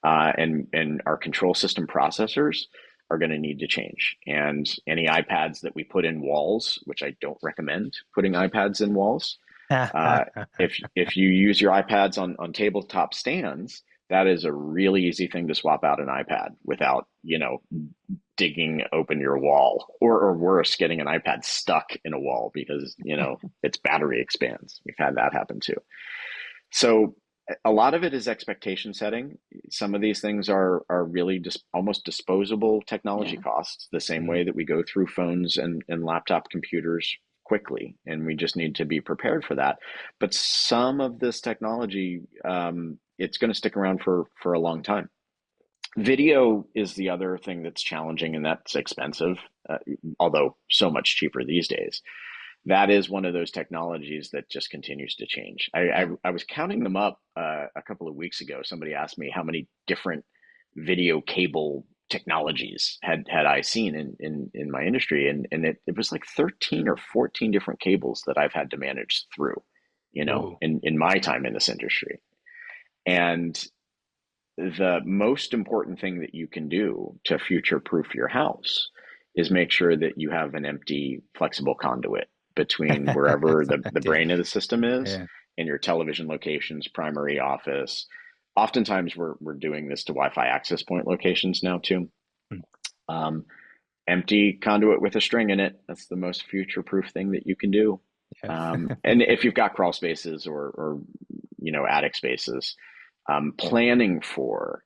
and our control system processors are going to need to change. And any iPads that we put in walls, which I don't recommend putting iPads in walls, Uh, if you use your iPads on tabletop stands, that is a really easy thing to swap out an iPad without, digging open your wall, or worse, getting an iPad stuck in a wall because, its battery expands. We've had that happen too. So a lot of it is expectation setting. Some of these things are really just almost disposable technology Yeah. costs, the same Mhm. way that we go through phones and laptop computers quickly, and we just need to be prepared for that. But some of this technology, it's going to stick around for a long time. Video is the other thing that's challenging, and that's expensive, although so much cheaper these days. That is one of those technologies that just continues to change. I was counting them up a couple of weeks ago. Somebody asked me how many different video cable technologies had I seen in my industry, and it was like 13 or 14 different cables that I've had to manage through, Whoa. in my time in this industry. And the most important thing that you can do to future proof your house is make sure that you have an empty, flexible conduit between wherever the Dude, brain of the system is yeah. and your television locations, primary office. Oftentimes, we're doing this to Wi Fi access point locations now, too. Mm. Um, Empty conduit with a string in it. That's the most future proof thing that you can do. Yeah. And if you've got crawl spaces or attic spaces, planning for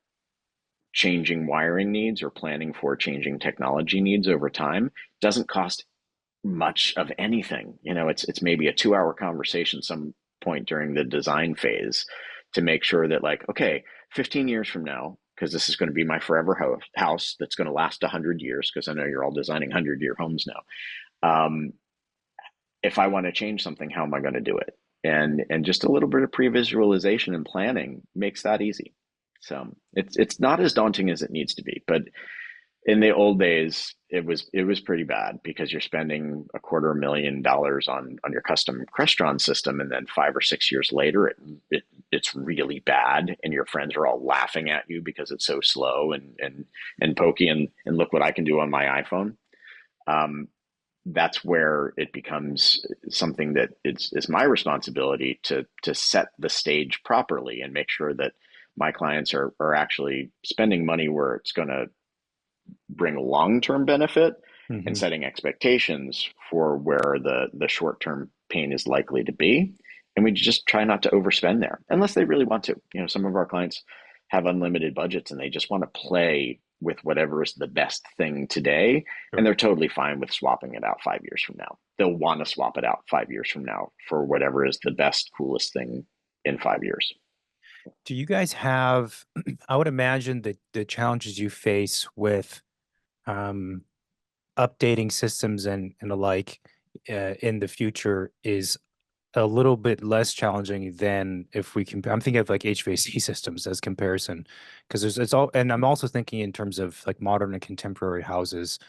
changing wiring needs or planning for changing technology needs over time doesn't cost much of anything. It's maybe a 2 hour conversation some point during the design phase to make sure that, like, okay, 15 years from now, because this is going to be my forever house that's going to last 100 years, because I know you're all designing 100-year homes now. If I want to change something, how am I going to do it? And just a little bit of pre-visualization and planning makes that easy. So it's not as daunting as it needs to be. But in the old days, it was pretty bad, because you're spending $250,000 on your custom Crestron system, and then 5 or 6 years later, it's really bad, and your friends are all laughing at you because it's so slow and pokey, and look what I can do on my iPhone. Um, that's where it becomes something that is my responsibility to set the stage properly and make sure that my clients are actually spending money where it's going to bring long-term benefit, and Hmm. setting expectations for where the short-term pain is likely to be. And we just try not to overspend there unless they really want to. Some of our clients have unlimited budgets and they just want to play with whatever is the best thing today, and Sure. they're totally fine with swapping it out 5 years from now. They'll want to swap it out 5 years from now for whatever is the best, coolest thing in 5 years. Do you guys have, I would imagine that the challenges you face with um, updating systems and the like in the future is a little bit less challenging than if we can. I'm thinking of like HVAC systems as comparison, because it's all, and I'm also thinking in terms of like modern and contemporary houses.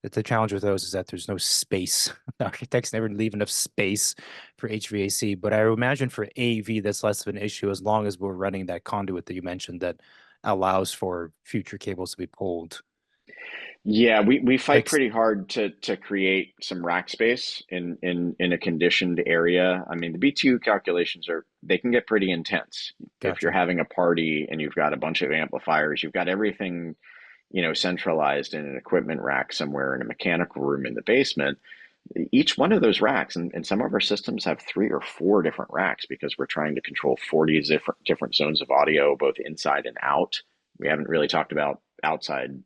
That the challenge with those is that there's no space. The architects never leave enough space for HVAC. But I imagine for AV, that's less of an issue as long as we're running that conduit that you mentioned that allows for future cables to be pulled. Yeah, we fight Like, pretty hard to create some rack space in a conditioned area. I mean, the BTU calculations they can get pretty intense. If you're gotcha. having a party and you've got a bunch of amplifiers, you've got everything, centralized in an equipment rack somewhere in a mechanical room in the basement. Each one of those racks, and some of our systems have 3 or 4 different racks because we're trying to control 40 different zones of audio, both inside and out. We haven't really talked about outside,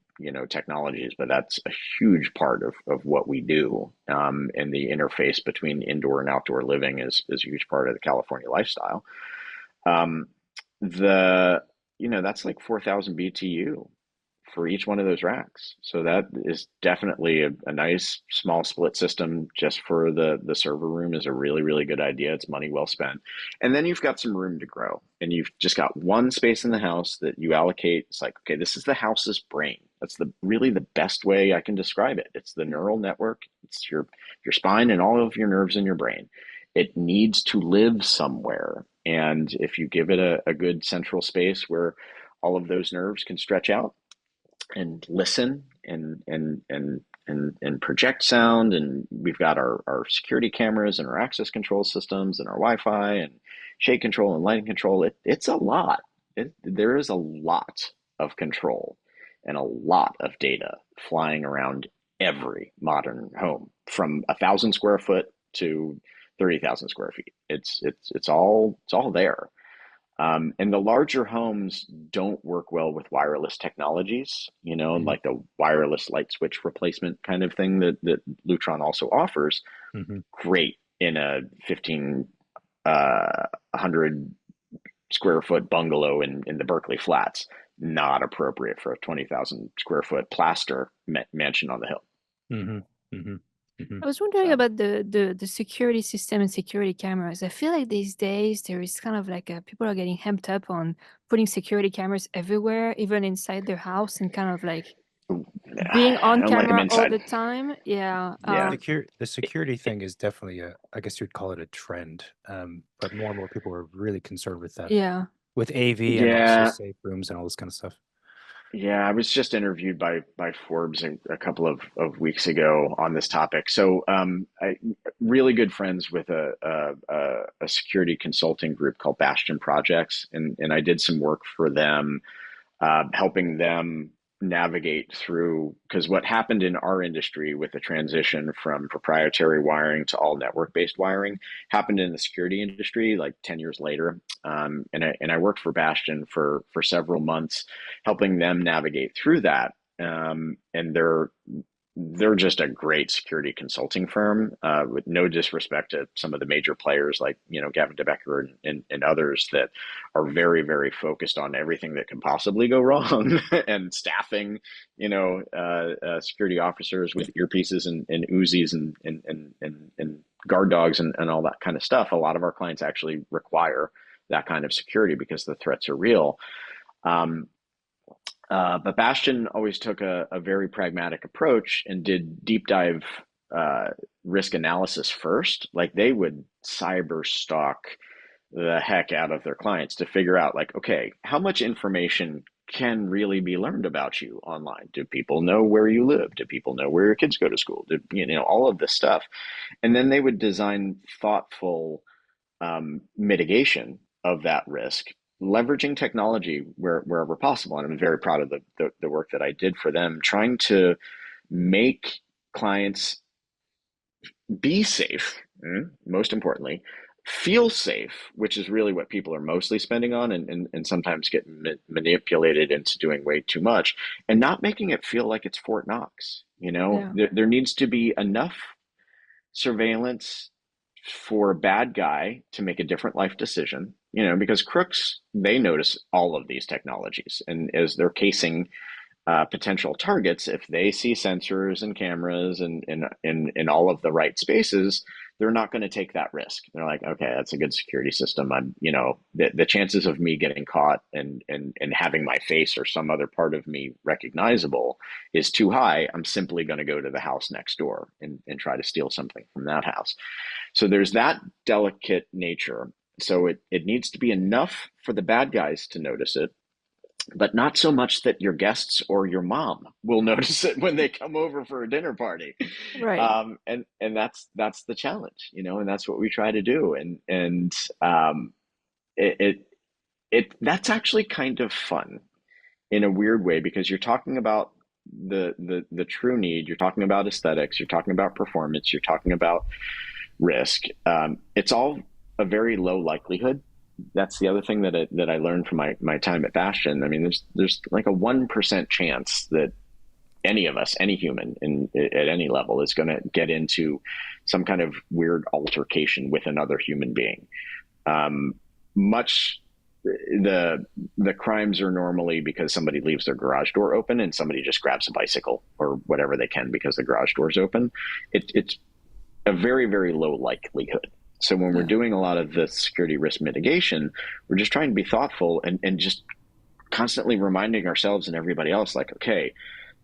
technologies, but that's a huge part of what we do. And the interface between indoor and outdoor living is a huge part of the California lifestyle. Um, the that's like 4,000 BTU for each one of those racks. So that is definitely a nice small split system just for the server room is a really, really good idea. It's money well spent. And then you've got some room to grow. And you've just got one space in the house that you allocate. It's like, okay, this is the house's brain. That's really the best way I can describe it. It's the neural network. It's your spine and all of your nerves in your brain. It needs to live somewhere. And if you give it a good central space where all of those nerves can stretch out and listen and and project sound, and we've got our security cameras and our access control systems and our Wi-Fi and shade control and lighting control. It's a lot. There is a lot of control and a lot of data flying around every modern home, from 1,000 square foot to 30,000 square feet. It's all there. And the larger homes don't work well with wireless technologies, Mm-hmm. like the wireless light switch replacement kind of thing that Lutron also offers. Mm-hmm. Great in a 1,500 square foot bungalow in the Berkeley Flats. Not appropriate for a 20,000 square foot plaster mansion on the hill. Mm-hmm. Mm-hmm. Mm-hmm. I was wondering So. about the security system and security cameras. I feel like these days there is kind of like people are getting hemmed up on putting security cameras everywhere, even inside their house, and kind of like being I on don't like them camera all inside. the time. Yeah. Yeah. The security thing is definitely I guess you'd call it a trend. But more and more people are really concerned with that, Yeah. with AV and also Yeah. safe rooms and all this kind of stuff. Yeah, I was just interviewed by Forbes a couple of weeks ago on this topic. So, I really good friends with a security consulting group called Bastion Projects, and I did some work for them, helping them navigate through, because what happened in our industry with the transition from proprietary wiring to all network-based wiring happened in the security industry like 10 years later. And I worked for Bastion for several months, helping them navigate through that. And they're just a great security consulting firm, with no disrespect to some of the major players like Gavin DeBecker and others that are very, very focused on everything that can possibly go wrong and staffing security officers with earpieces and Uzis and guard dogs and all that kind of stuff. A lot of our clients actually require that kind of security because the threats are real. Um, but Bastion always took a very pragmatic approach and did deep dive uh, risk analysis first. Like they would cyber stalk the heck out of their clients to figure out, like, okay, how much information can really be learned about you online? Do people know where you live? Do people know where your kids go to school? All of this stuff. And then they would design thoughtful mitigation of that risk, leveraging technology wherever possible. And I'm very proud of the work that I did for them, trying to make clients be safe, most importantly, feel safe, which is really what people are mostly spending on, and sometimes get manipulated into doing way too much, and not making it feel like it's Fort Knox. Yeah. There needs to be enough surveillance for a bad guy to make a different life decision, because crooks, they notice all of these technologies. And as they're casing potential targets, if they see sensors and cameras and in all of the right spaces, they're not going to take that risk. They're like, okay, that's a good security system. The chances of me getting caught and having my face or some other part of me recognizable is too high. I'm simply going to go to the house next door and try to steal something from that house. So there's that delicate nature. So it needs to be enough for the bad guys to notice it, but not so much that your guests or your mom will notice it when they come over for a dinner party. Right. And that's the challenge, and that's what we try to do. And it, it that's actually kind of fun in a weird way, because you're talking about the true need. You're talking about aesthetics. You're talking about performance. You're talking about risk. It's all a very low likelihood. That's the other thing that I learned from my time at Bastion. I mean, there's like a 1% chance that any of us, any human at any level, is going to get into some kind of weird altercation with another human being. Much the crimes are normally because somebody leaves their garage door open and somebody just grabs a bicycle or whatever they can because the garage door's open. It's a very, very low likelihood. So when we're Yeah. doing a lot of the security risk mitigation, we're just trying to be thoughtful and just constantly reminding ourselves and everybody else, like, okay,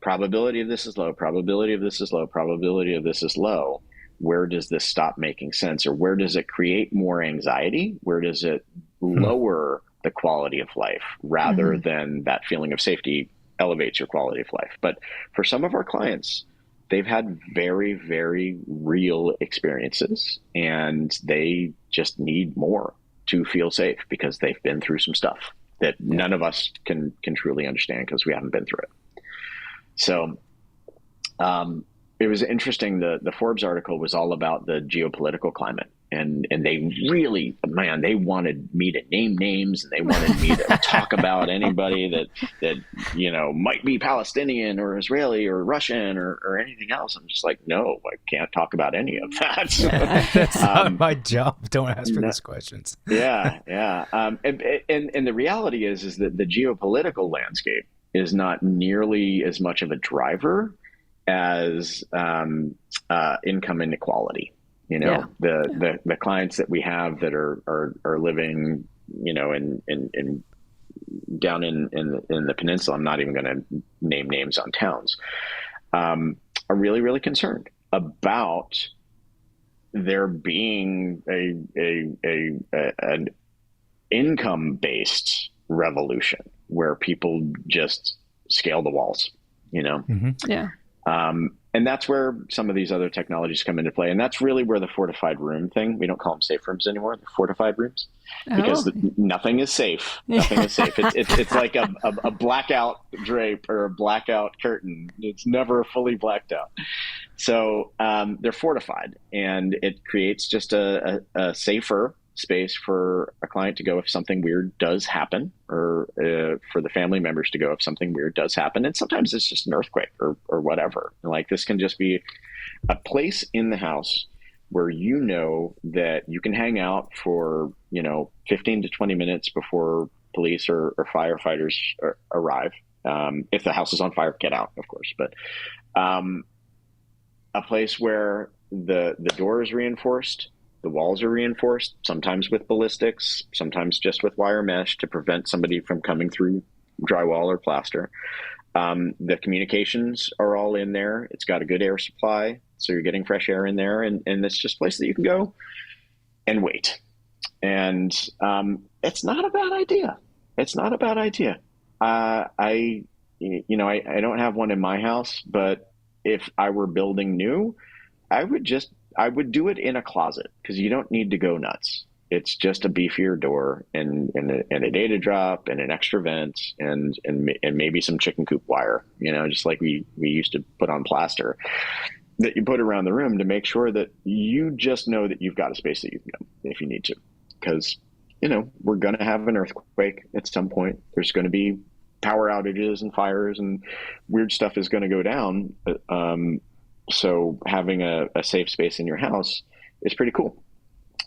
probability of this is low, probability of this is low, probability of this is low. Where does this stop making sense? Or where does it create more anxiety? Where does it lower the quality of life rather than that feeling of safety elevates your quality of life? But for some of our clients, they've had very, very real experiences, and they just need more to feel safe because they've been through some stuff that none of us can truly understand because we haven't been through it. So it was interesting. The Forbes article was all about the geopolitical climate. And they really, man, they wanted me to name names, and they wanted me to talk about anybody that might be Palestinian or Israeli or Russian or anything else. I'm just like, no, I can't talk about any of that. That's not my job. Don't ask for these questions. Yeah. And the reality is that the geopolitical landscape is not nearly as much of a driver as income inequality. The clients that we have that are living, in down in the peninsula, I'm not even going to name names on towns, are really, really concerned about there being an income-based revolution where people just scale the walls, Mm-hmm. Yeah. And that's where some of these other technologies come into play. And that's really where the fortified room thing, we don't call them safe rooms anymore, they're fortified rooms, because nothing is safe. Nothing is safe. It's like a blackout drape or a blackout curtain. It's never fully blacked out. So they're fortified, and it creates just a safer space for a client to go if something weird does happen, or for the family members to go if something weird does happen. And sometimes it's just an earthquake or whatever. Like, this can just be a place in the house where that you can hang out for 15 to 20 minutes before police or firefighters arrive. If the house is on fire, get out, of course. But a place where the door is reinforced, the walls are reinforced, sometimes with ballistics, sometimes just with wire mesh to prevent somebody from coming through drywall or plaster. The communications are all in there. It's got a good air supply, so you're getting fresh air in there, and it's just a place that you can go and wait. And it's not a bad idea. It's not a bad idea. I don't have one in my house, but if I were building new, I would do it in a closet, because you don't need to go nuts. It's just a beefier door and a data drop and an extra vent and maybe some chicken coop wire, just like we used to put on plaster that you put around the room to make sure that you just know that you've got a space that you can go if you need to. Because, we're going to have an earthquake at some point. There's going to be power outages and fires, and weird stuff is going to go down. So having a safe space in your house is pretty cool.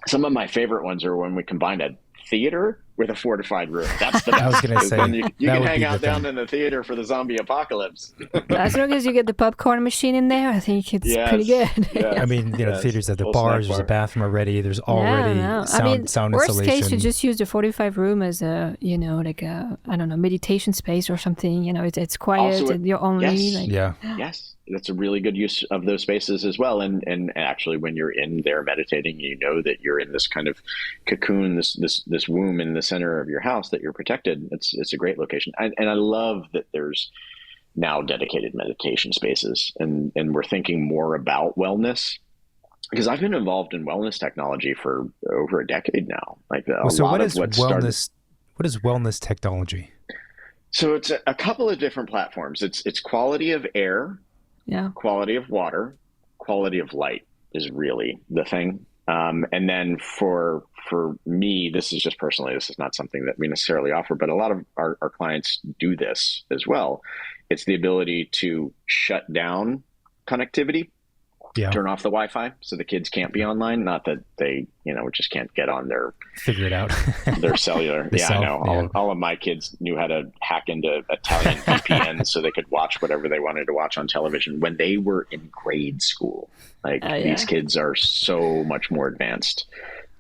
Some of my favorite ones are when we combined a theater with a fortified room. That's the best. I was going to say, then you can hang out down in the theater for the zombie apocalypse. As long as you get the popcorn machine in there, I think it's pretty good. Yes, I mean, the theaters have the bars, there's a bathroom already, there's already sound worst insulation. case, you just use the 45 room as a, like a, I don't know, meditation space or something. It's quiet, Also, and you're only. Yes. That's a really good use of those spaces as well. And actually, when you're in there meditating, that you're in this kind of cocoon, this womb in the center of your house, that you're protected. It's a great location. And I love that there's now dedicated meditation spaces, and we're thinking more about wellness, because I've been involved in wellness technology for over a decade now. What is wellness technology? So it's a couple of different platforms. It's quality of air. Yeah. Quality of water, quality of light is really the thing. And then for me, this is just personally, this is not something that we necessarily offer, but a lot of our clients do this as well. It's the ability to shut down connectivity, turn off the Wi-Fi so the kids can't be online. Not that they, just can't get on figure it out. Their cellular. I know. Yeah. All of my kids knew how to hack into Italian VPN so they could watch whatever they wanted to watch on television when they were in grade school. These kids are so much more advanced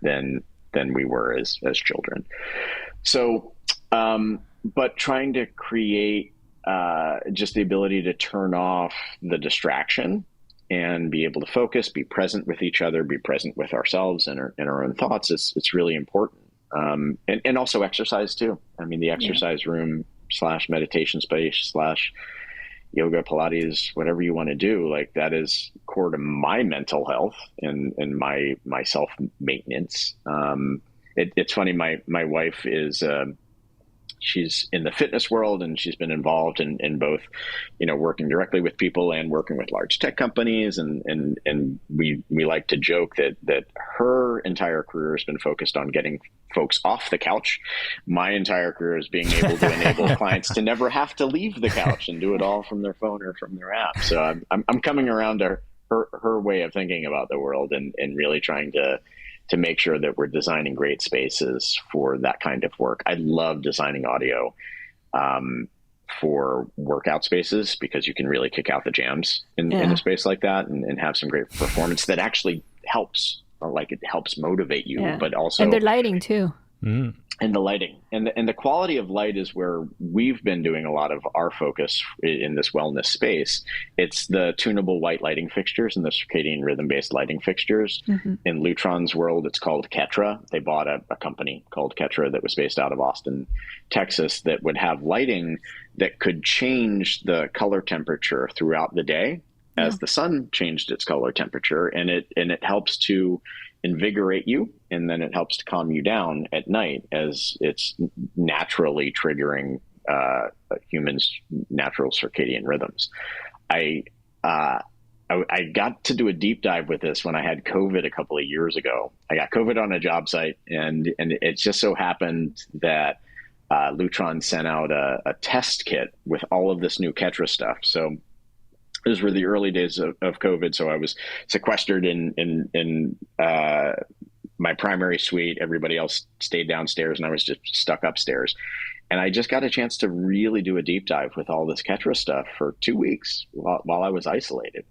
than we were as children. So, but trying to create just the ability to turn off the distraction and be able to focus, be present with each other, be present with ourselves and our own thoughts. It's really important. And also exercise too. I mean, the exercise room / meditation space / yoga, Pilates, whatever you want to do, like that is core to my mental health and my self maintenance. It's funny. My wife is she's in the fitness world, and she's been involved in both, working directly with people and working with large tech companies. And we like to joke that her entire career has been focused on getting folks off the couch. My entire career is being able to enable clients to never have to leave the couch and do it all from their phone or from their app. So I'm coming around to her way of thinking about the world, and really trying to make sure that we're designing great spaces for that kind of work. I love designing audio for workout spaces, because you can really kick out the jams in a space like that, and have some great performance that actually helps, like it helps motivate you, but also. And the lighting too. Mm. And the lighting and the quality of light is where we've been doing a lot of our focus in this wellness space. It's the tunable white lighting fixtures and the circadian rhythm based lighting fixtures. Mm-hmm. In Lutron's world, it's called Ketra. They bought a company called Ketra that was based out of Austin, Texas, that would have lighting that could change the color temperature throughout the day as the sun changed its color temperature, and it helps to invigorate you, and then it helps to calm you down at night, as it's naturally triggering humans' natural circadian rhythms. I got to do a deep dive with this when I had COVID a couple of years ago. I got COVID on a job site, and it just so happened that Lutron sent out a test kit with all of this new Ketra stuff. So those were the early days of COVID. So I was sequestered in my primary suite. Everybody else stayed downstairs, and I was just stuck upstairs. And I just got a chance to really do a deep dive with all this Ketra stuff for 2 weeks while I was isolated.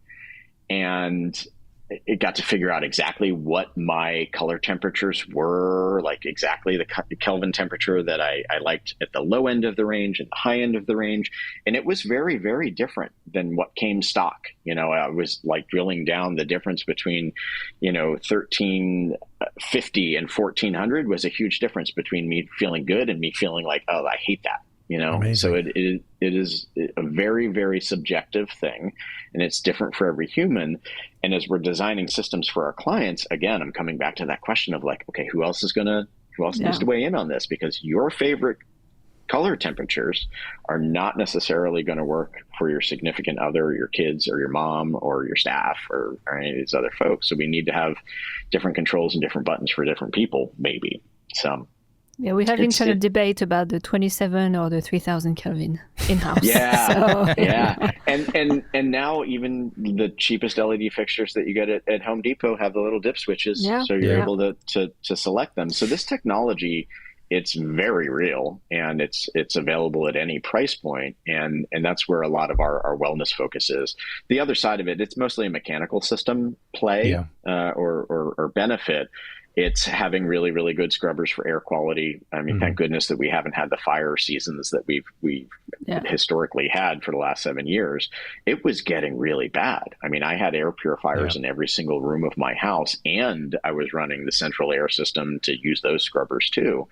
And it got to figure out exactly what my color temperatures were, like exactly the Kelvin temperature that I liked at the low end of the range and the high end of the range. And it was very, very different than what came stock. I was like drilling down the difference between, 1350 and 1400 was a huge difference between me feeling good and me feeling like, oh, I hate that. Amazing. So it is a very, very subjective thing, and it's different for every human. And as we're designing systems for our clients, again, I'm coming back to that question of like, okay, who else needs to weigh in on this? Because your favorite color temperatures are not necessarily going to work for your significant other, or your kids, or your mom, or your staff, or any of these other folks. So we need to have different controls and different buttons for different people, maybe. So. Yeah, we have internal debate about the 27 or the 3000 Kelvin in-house. Yeah, so. Yeah. And now even the cheapest LED fixtures that you get at Home Depot have the little dip switches, so you're able to select them. So this technology, it's very real, and it's available at any price point, and that's where a lot of our wellness focus is. The other side of it, it's mostly a mechanical system play or benefit. It's having really, really good scrubbers for air quality. I mean, thank goodness that we haven't had the fire seasons that we've historically had for the last 7 years. It was getting really bad. I mean, I had air purifiers in every single room of my house, and I was running the central air system to use those scrubbers too.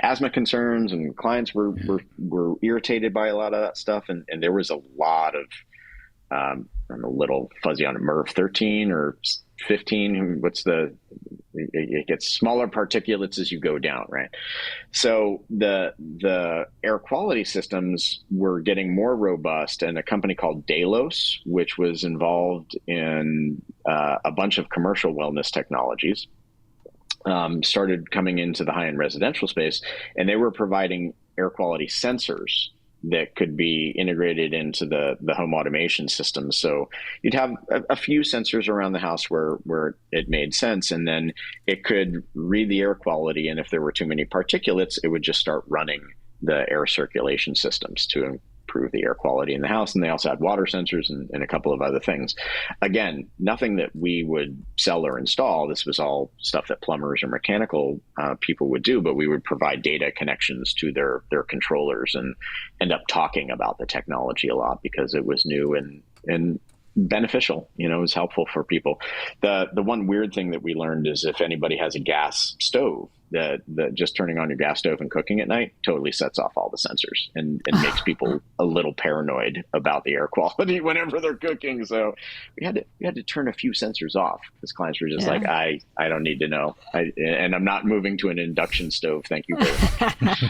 Asthma concerns, and clients were irritated by a lot of that stuff. And there was a lot of, I'm a little fuzzy on it, MERV 13 or 15. It gets smaller particulates as you go down, right? So the air quality systems were getting more robust, and a company called Delos, which was involved in a bunch of commercial wellness technologies, started coming into the high-end residential space, and they were providing air quality sensors that could be integrated into the home automation system. So you'd have a few sensors around the house where it made sense, and then it could read the air quality, and if there were too many particulates, it would just start running the air circulation systems to improve the air quality in the house. And they also had water sensors and a couple of other things. Again, nothing that we would sell or install. This was all stuff that plumbers or mechanical people would do, but we would provide data connections to their controllers and end up talking about the technology a lot because it was new and beneficial. It was helpful for people. The one weird thing that we learned is if anybody has a gas stove, the just turning on your gas stove and cooking at night totally sets off all the sensors and makes people a little paranoid about the air quality whenever they're cooking. So we had to turn a few sensors off because clients were just like, I don't need to know. And I'm not moving to an induction stove. Thank you very much.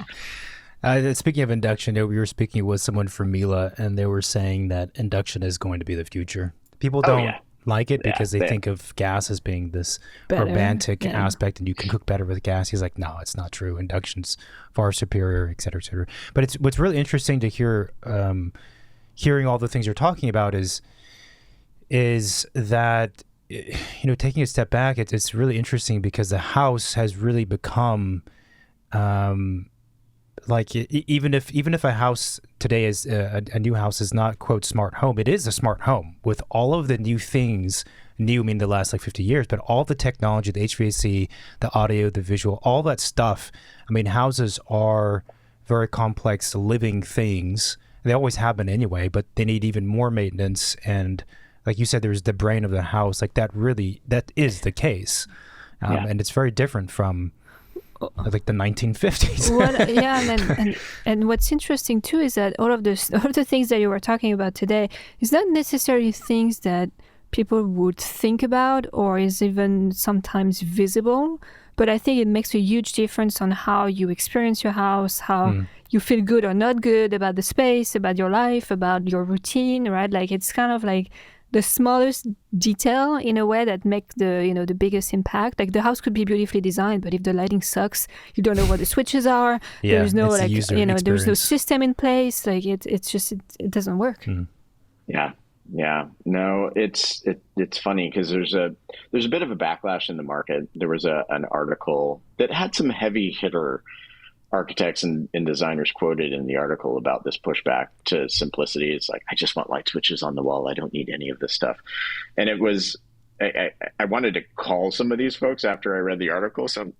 Speaking of induction, we were speaking with someone from Mila, and they were saying that induction is going to be the future. People don't like it because they think of gas as being this romantic aspect, and you can cook better with gas. He's like, no, it's not true. Induction's far superior, et cetera, et cetera. But it's what's really interesting to hear, hearing all the things you're talking about is that, taking a step back, it's really interesting because the house has really become, even if a house today is a new house is not, quote, smart home, it is a smart home with all of the new things, meaning the last 50 years, but all the technology, the HVAC, the audio, the visual, all that stuff. I mean, houses are very complex living things. They always have been anyway, but they need even more maintenance. And like you said, there's the brain of the house. Like that is the case. And it's very different from like the 1950s. And what's interesting too is that all of the things that you were talking about today is not necessarily things that people would think about or is even sometimes visible, but I think it makes a huge difference on how you experience your house, how you feel good or not good about the space, about your life, about your routine, right? Like it's kind of like the smallest detail in a way that make the biggest impact. Like the house could be beautifully designed, but if the lighting sucks, you don't know where the switches are. There's no there's no system in place. Like it doesn't work. Yeah. No, it's funny because there's a bit of a backlash in the market. There was an article that had some heavy hitter architects and designers quoted in the article about this pushback to simplicity. It's like, I just want light switches on the wall. I don't need any of this stuff. And it was, I wanted to call some of these folks after I read the article, and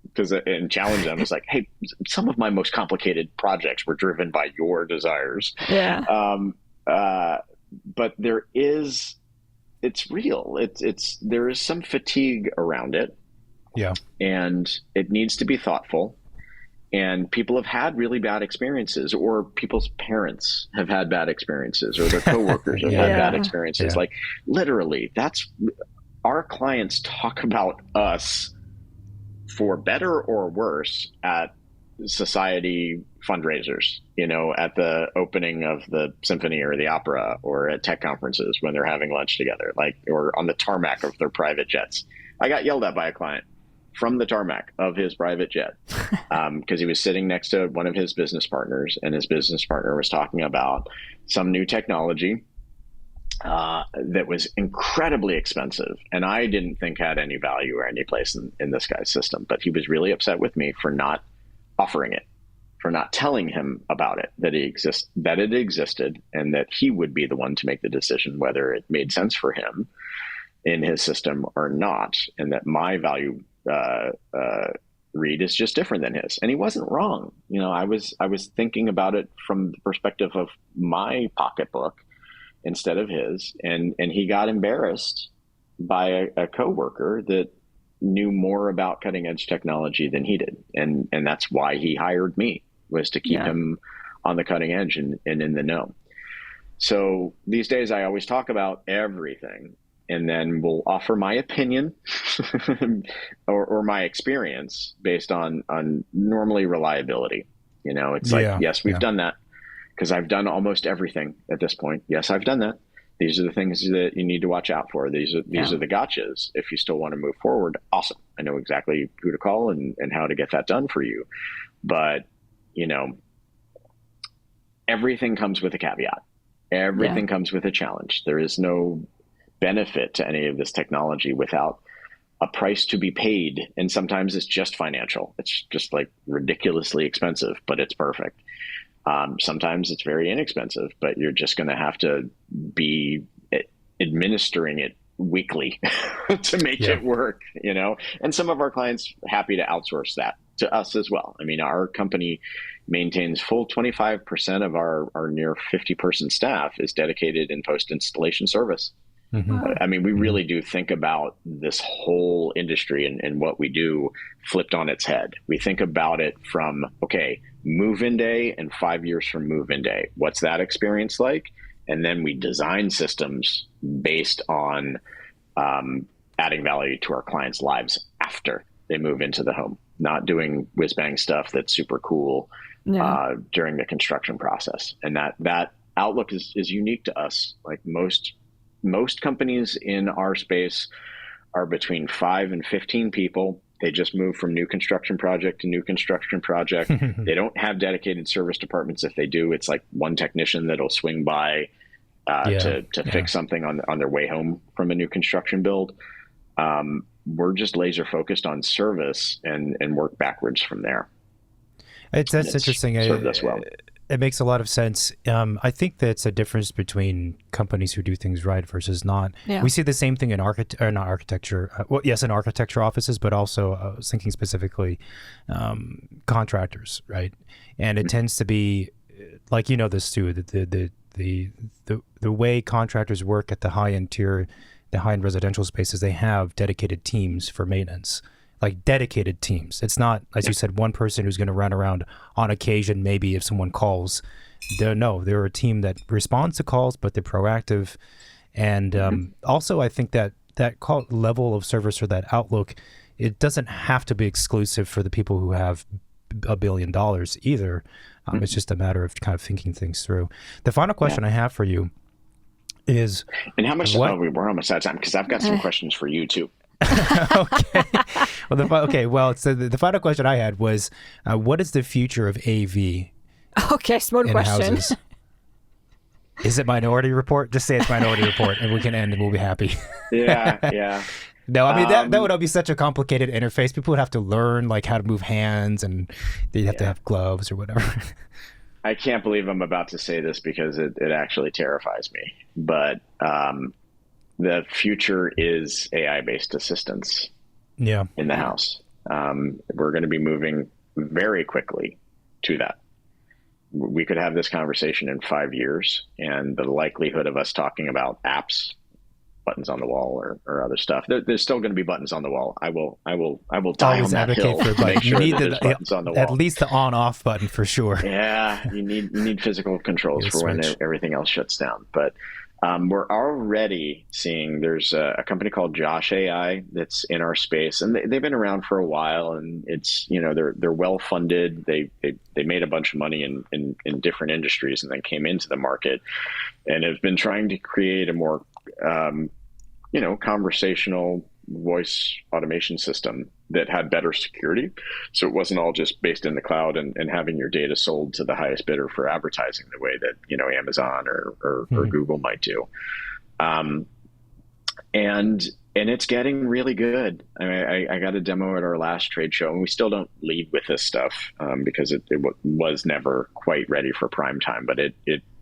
challenge them. It's like, hey, some of my most complicated projects were driven by your desires. Yeah. But it's real. There is some fatigue around it. Yeah. And it needs to be thoughtful. And people have had really bad experiences, or people's parents have had bad experiences, or their coworkers have had bad experiences. Like literally, that's our clients talk about us for better or worse at society fundraisers, at the opening of the symphony or the opera, or at tech conferences when they're having lunch together, or on the tarmac of their private jets. I got yelled at by a client from the tarmac of his private jet because he was sitting next to one of his business partners, and his business partner was talking about some new technology that was incredibly expensive and I didn't think had any value or any place in this guy's system. But he was really upset with me for not offering it, for not telling him about it, that it existed, and that he would be the one to make the decision whether it made sense for him in his system or not, and that my value read is just different than his. And he wasn't wrong. I was thinking about it from the perspective of my pocketbook instead of his. And he got embarrassed by a coworker that knew more about cutting edge technology than he did. And that's why he hired me, was to keep him on the cutting edge and in the know. So these days I always talk about everything, and then we'll offer my opinion or my experience based on normally reliability. It's like, yes, we've done that because I've done almost everything at this point. Yes, I've done that. These are the things that you need to watch out for. These are the gotchas. If you still want to move forward, awesome. I know exactly who to call and how to get that done for you. But, everything comes with a caveat. Everything comes with a challenge. There is no benefit to any of this technology without a price to be paid. And sometimes it's just financial. It's just like ridiculously expensive, but it's perfect. Sometimes it's very inexpensive, but you're just going to have to be administering it weekly to make it work, and some of our clients happy to outsource that to us as well. I mean, our company maintains full 25% of our near 50-person staff is dedicated in post-installation service. Wow. I mean, we really do think about this whole industry and what we do flipped on its head. We think about it from, okay, move-in day and 5 years from move-in day. What's that experience like? And then we design systems based on adding value to our clients' lives after they move into the home, not doing whiz-bang stuff that's super cool during the construction process. And that outlook is unique to us. Like most companies in our space are between 5 and 15 people. They just move from new construction project to new construction project. They don't have dedicated service departments. If they do, it's like one technician that'll swing by to fix something on their way home from a new construction build. We're just laser focused on service and work backwards from there. That's interesting. Served us well. It makes a lot of sense. I think that's a difference between companies who do things right versus not. Yeah. We see the same thing in not architecture. In architecture offices, but also I was thinking specifically contractors, right? And it tends to be like this too. The way contractors work at the high-end tier, the high-end residential spaces, they have dedicated teams for maintenance. Like dedicated teams. It's not, as you said, one person who's going to run around on occasion, maybe if someone calls. They're a team that responds to calls, but they're proactive. And also, I think that level of service or that outlook, it doesn't have to be exclusive for the people who have $1 billion either. It's just a matter of kind of thinking things through. The final question I have for you is... And how much... we're almost out of time, because I've got some questions for you, too. Okay. Well, so the final question I had was, what is the future of AV? Okay, smart question. Houses? Is it Minority Report? Just say it's Minority Report, and we can end, and we'll be happy. Yeah. No, I mean that would all be such a complicated interface. People would have to learn like how to move hands, and they'd have to have gloves or whatever. I can't believe I'm about to say this because it actually terrifies me. But the future is AI-based assistants in the house. We're going to be moving very quickly to that. We could have this conversation in 5 years, and the likelihood of us talking about apps, buttons on the wall, or other stuff, there's still going to be buttons on the wall. I will die on that hill to make sure that there's buttons on the wall. At least the on-off button for sure. Yeah, you need physical controls for when everything else shuts down. But we're already seeing there's a company called Josh AI that's in our space, and they've been around for a while, and it's they're well funded. They made a bunch of money in different industries, and then came into the market, and have been trying to create a more conversational voice automation system that had better security. So it wasn't all just based in the cloud and having your data sold to the highest bidder for advertising the way that, Amazon or Google might do. And it's getting really good. I mean, I got a demo at our last trade show, and we still don't lead with this stuff because it was never quite ready for prime time, but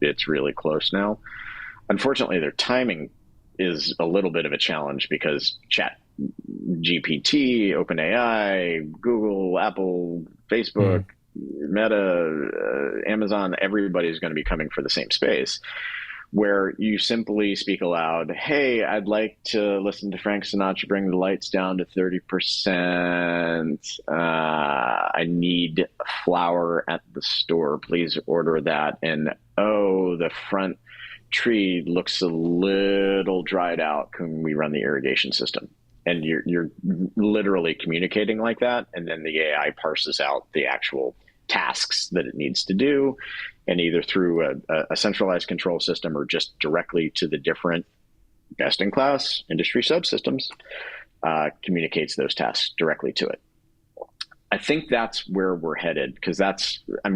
it's really close now. Unfortunately, their timing is a little bit of a challenge because Chat GPT, OpenAI, Google, Apple, Facebook, Meta, Amazon, everybody's going to be coming for the same space, where you simply speak aloud, hey, I'd like to listen to Frank Sinatra, bring the lights down to 30%. I need flour at the store. Please order that. And, the front tree looks a little dried out. Can we run the irrigation system? And you're literally communicating like that. And then the AI parses out the actual tasks that it needs to do. And either through a centralized control system or just directly to the different best-in-class industry subsystems, communicates those tasks directly to it. I think that's where we're headed, because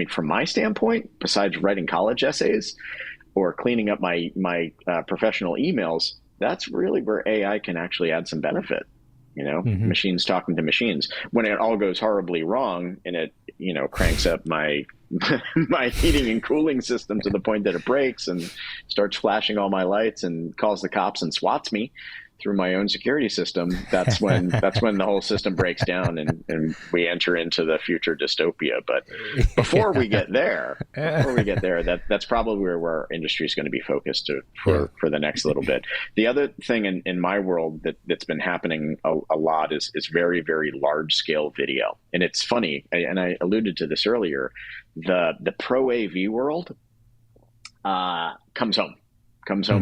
from my standpoint, besides writing college essays or cleaning up my professional emails, that's really where AI can actually add some benefit. Machines talking to machines. When it all goes horribly wrong and it, cranks up my heating and cooling system to the point that it breaks and starts flashing all my lights and calls the cops and swats me, through my own security system, that's when the whole system breaks down and we enter into the future dystopia. But before we get there, that's probably where our industry is going to be focused for the next little bit. The other thing in my world that's been happening a lot is very, very large scale video. And it's funny, and I alluded to this earlier, the pro AV world comes home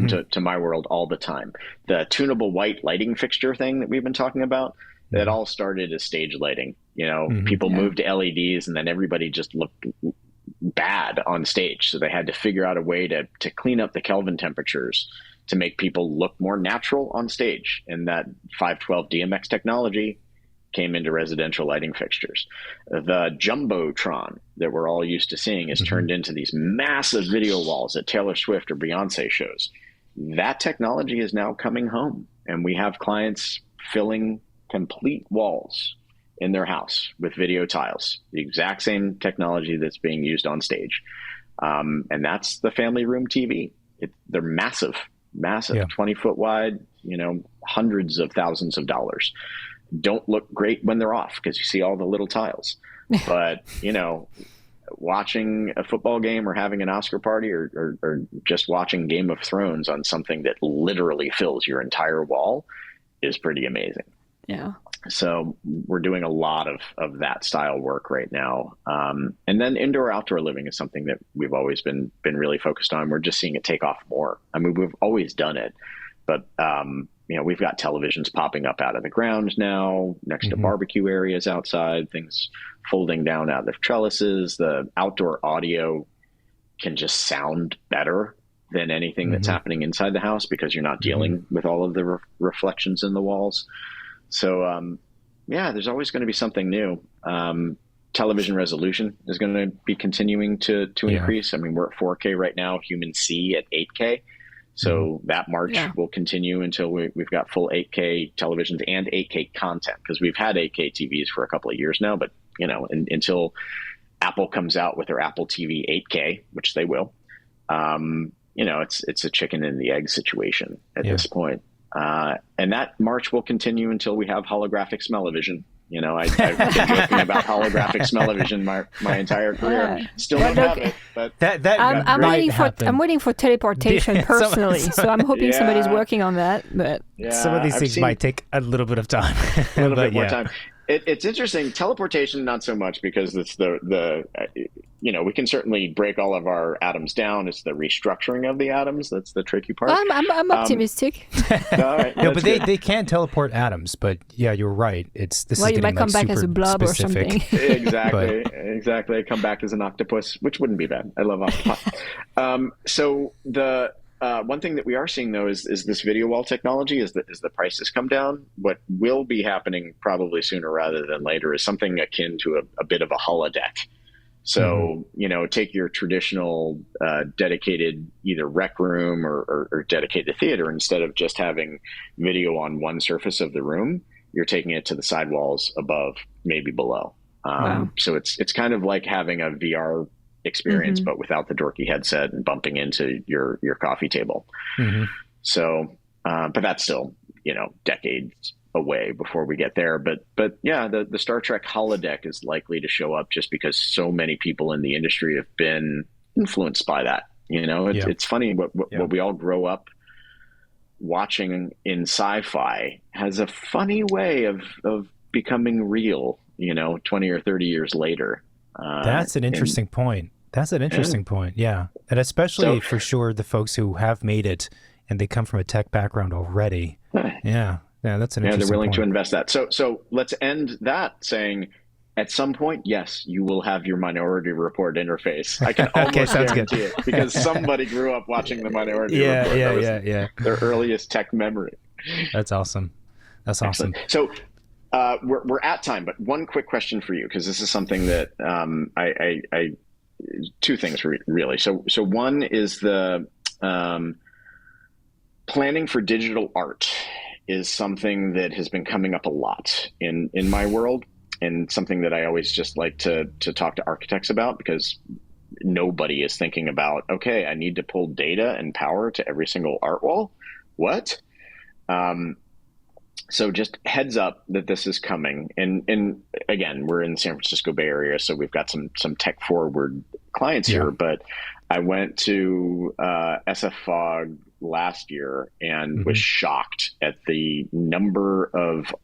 to my world all the time. The tunable white lighting fixture thing that we've been talking about, that all started as stage lighting. People moved to LEDs and then everybody just looked bad on stage. So they had to figure out a way to clean up the Kelvin temperatures to make people look more natural on stage. And that 512 DMX technology came into residential lighting fixtures. The Jumbotron that we're all used to seeing is turned into these massive video walls at Taylor Swift or Beyonce shows. That technology is now coming home, and we have clients filling complete walls in their house with video tiles, the exact same technology that's being used on stage. And that's the family room TV. They're massive, 20-foot wide, hundreds of thousands of dollars. Don't look great when they're off because you see all the little tiles. But, watching a football game or having an Oscar party or just watching Game of Thrones on something that literally fills your entire wall is pretty amazing. Yeah. So we're doing a lot of that style work right now. And then indoor outdoor living is something that we've always been really focused on. We're just seeing it take off more. I mean, we've always done it, but we've got televisions popping up out of the ground now, next to barbecue areas outside, things folding down out of trellises. The outdoor audio can just sound better than anything that's happening inside the house because you're not dealing with all of the reflections in the walls. So, there's always going to be something new. Television resolution is going to be continuing to increase. I mean, we're at 4K right now, humans see at 8K. So that march will continue until we've got full 8K televisions and 8K content, because we've had 8K TVs for a couple of years now, but until Apple comes out with their Apple TV 8K, which they will, it's a chicken and the egg situation at this point. And that march will continue until we have holographic smell-o-vision. I've been joking about holographic smell-o-vision my entire career. Still don't have it, but I'm waiting for teleportation personally. So I'm hoping somebody's working on that. But some of these things might take a little bit of time. A little bit more time. It's interesting. Teleportation, not so much, because it's we can certainly break all of our atoms down. It's the restructuring of the atoms that's the tricky part. I'm optimistic. All right, no, but they can teleport atoms. But yeah, you're right. You might come back as a blob specific. or something. Exactly. Come back as an octopus, which wouldn't be bad. I love octopus. So the one thing that we are seeing, though, is this video wall technology. As the prices come down, what will be happening probably sooner rather than later is something akin to a bit of a holodeck. So, take your traditional dedicated either rec room or dedicated theater. Instead of just having video on one surface of the room, you're taking it to the sidewalls above, maybe below. So it's kind of like having a VR experience, but without the dorky headset and bumping into your coffee table. So, but that's still, decades away before we get there. But yeah, the Star Trek holodeck is likely to show up just because so many people in the industry have been influenced by that. It's funny what we all grow up watching in sci-fi has a funny way of becoming real, 20 or 30 years later. That's an interesting point. That's an interesting point. Yeah. And especially for sure, the folks who have made it and they come from a tech background already. Yeah. Yeah. That's an interesting point. They're willing to invest that. So let's end that saying, at some point, yes, you will have your Minority Report interface. I can almost guarantee it, because somebody grew up watching the Minority Report. Yeah. Their earliest tech memory. That's awesome. That's awesome. So we're at time, but one quick question for you, because this is something that I two things really. So one is the planning for digital art is something that has been coming up a lot in my world, and something that I always just like to talk to architects about, because nobody is thinking about, okay, I need to pull data and power to every single art wall. What? So just heads up that this is coming. And again, we're in the San Francisco Bay Area, so we've got some tech forward clients here. But I went to SF Fog last year and was shocked at the number of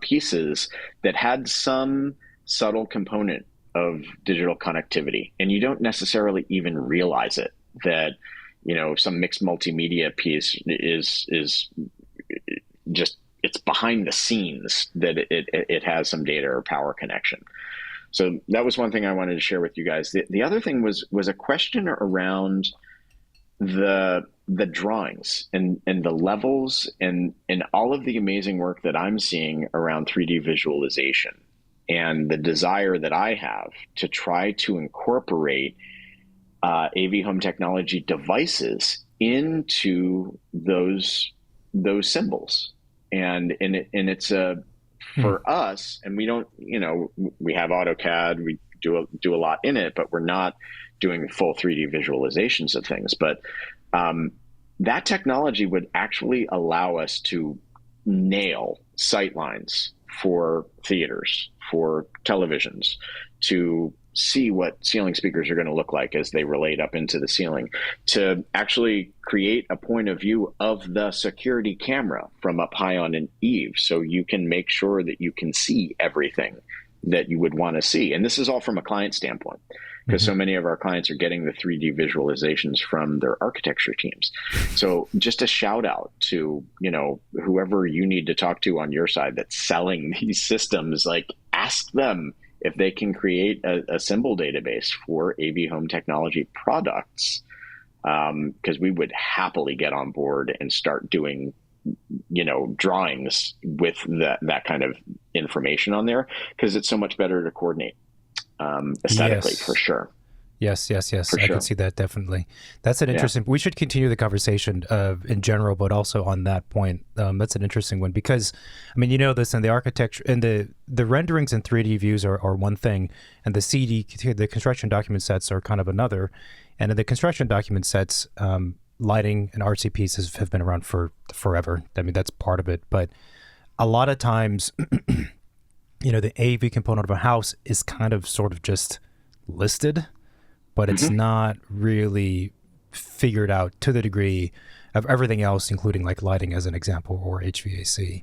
pieces that had some subtle component of digital connectivity, and you don't necessarily even realize it, that some mixed multimedia piece is just, it's behind the scenes, that it has some data or power connection. So that was one thing I wanted to share with you guys. The other thing was a question around the drawings and the levels and all of the amazing work that I'm seeing around 3D visualization, and the desire that I have to try to incorporate AV home technology devices into those symbols. And it's for us, and we don't, we have AutoCAD, we do a lot in it, but we're not doing full 3D visualizations of things. But that technology would actually allow us to nail sight lines for theaters, for televisions, to see what ceiling speakers are going to look like as they relate up into the ceiling, to actually create a point of view of the security camera from up high on an eave, so you can make sure that you can see everything that you would want to see. And this is all from a client standpoint, because so many of our clients are getting the 3D visualizations from their architecture teams. So just a shout out to, whoever you need to talk to on your side that's selling these systems, like, ask them if they can create a symbol database for AV home technology products, because we would happily get on board and start doing, drawings with that kind of information on there, because it's so much better to coordinate aesthetically, for sure. Yes. For I sure. can see that, definitely. That's an interesting, we should continue the conversation in general, but also on that point. That's an interesting one, because, this, and the architecture and the renderings and 3D views are one thing, and the construction document sets are kind of another. And in the construction document sets, lighting and RCPs have been around for forever. That's part of it. But a lot of times, the AV component of a house is kind of sort of just listed, but it's not really figured out to the degree of everything else, including like lighting as an example, or HVAC.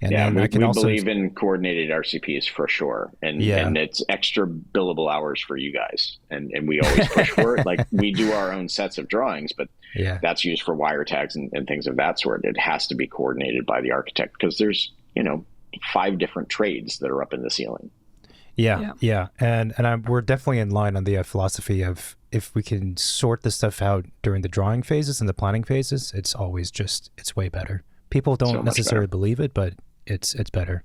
And yeah, we also believe in coordinated RCPs for sure. And it's extra billable hours for you guys. And we always push for it. Like, we do our own sets of drawings, but that's used for wire tags and things of that sort. It has to be coordinated by the architect, because there's, 5 different trades that are up in the ceiling. Yeah. And we're definitely in line on the philosophy of, if we can sort the stuff out during the drawing phases and the planning phases, it's always it's way better. People don't necessarily believe it, but it's better.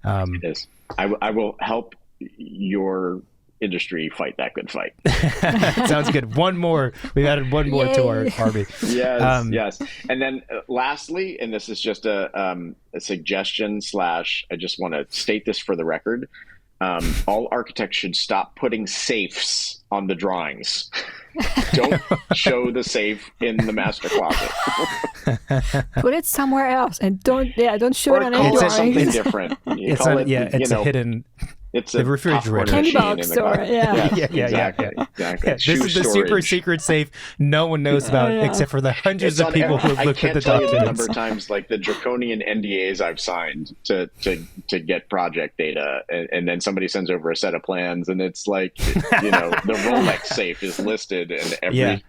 It is. I will help your industry fight that good fight. Sounds good. One more. We've added one more to our army. Yes. And then lastly, and this is just a suggestion / I just want to state this for the record. All architects should stop putting safes on the drawings. Don't show the safe in the master closet. Put it somewhere else, and don't show it on any drawing. drawings. Something different. It's a hidden. It's the refrigerator, candy box, or exactly. This is the super secret safe no one knows about, except for the hundreds of people who have looked at the documents. I can't tell you the number of times, like, the draconian NDAs I've signed to get project data, and then somebody sends over a set of plans, and it's like, the Rolex safe is listed, and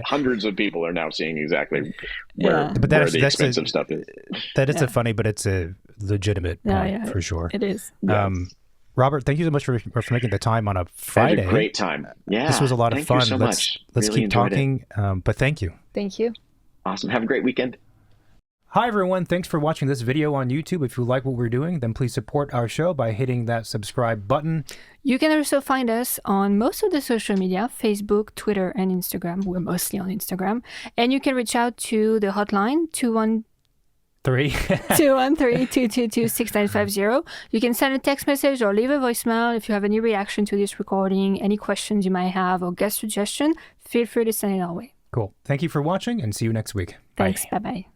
hundreds of people are now seeing exactly where the expensive stuff is. That is a funny, but it's a legitimate point, for sure. It is. Robert, thank you so much for making the time on a Friday. I had a great time. Yeah, this was a lot of fun. Thank you so much. Let's really keep talking. But thank you. Thank you. Awesome. Have a great weekend. Hi, everyone. Thanks for watching this video on YouTube. If you like what we're doing, then please support our show by hitting that subscribe button. You can also find us on most of the social media, Facebook, Twitter, and Instagram. We're mostly on Instagram. And you can reach out to the hotline, 213-222-6950. You can send a text message or leave a voicemail if you have any reaction to this recording, any questions you might have, or guest suggestion. Feel free to send it our way. Cool. Thank you for watching, and see you next week. Thanks. Bye-bye.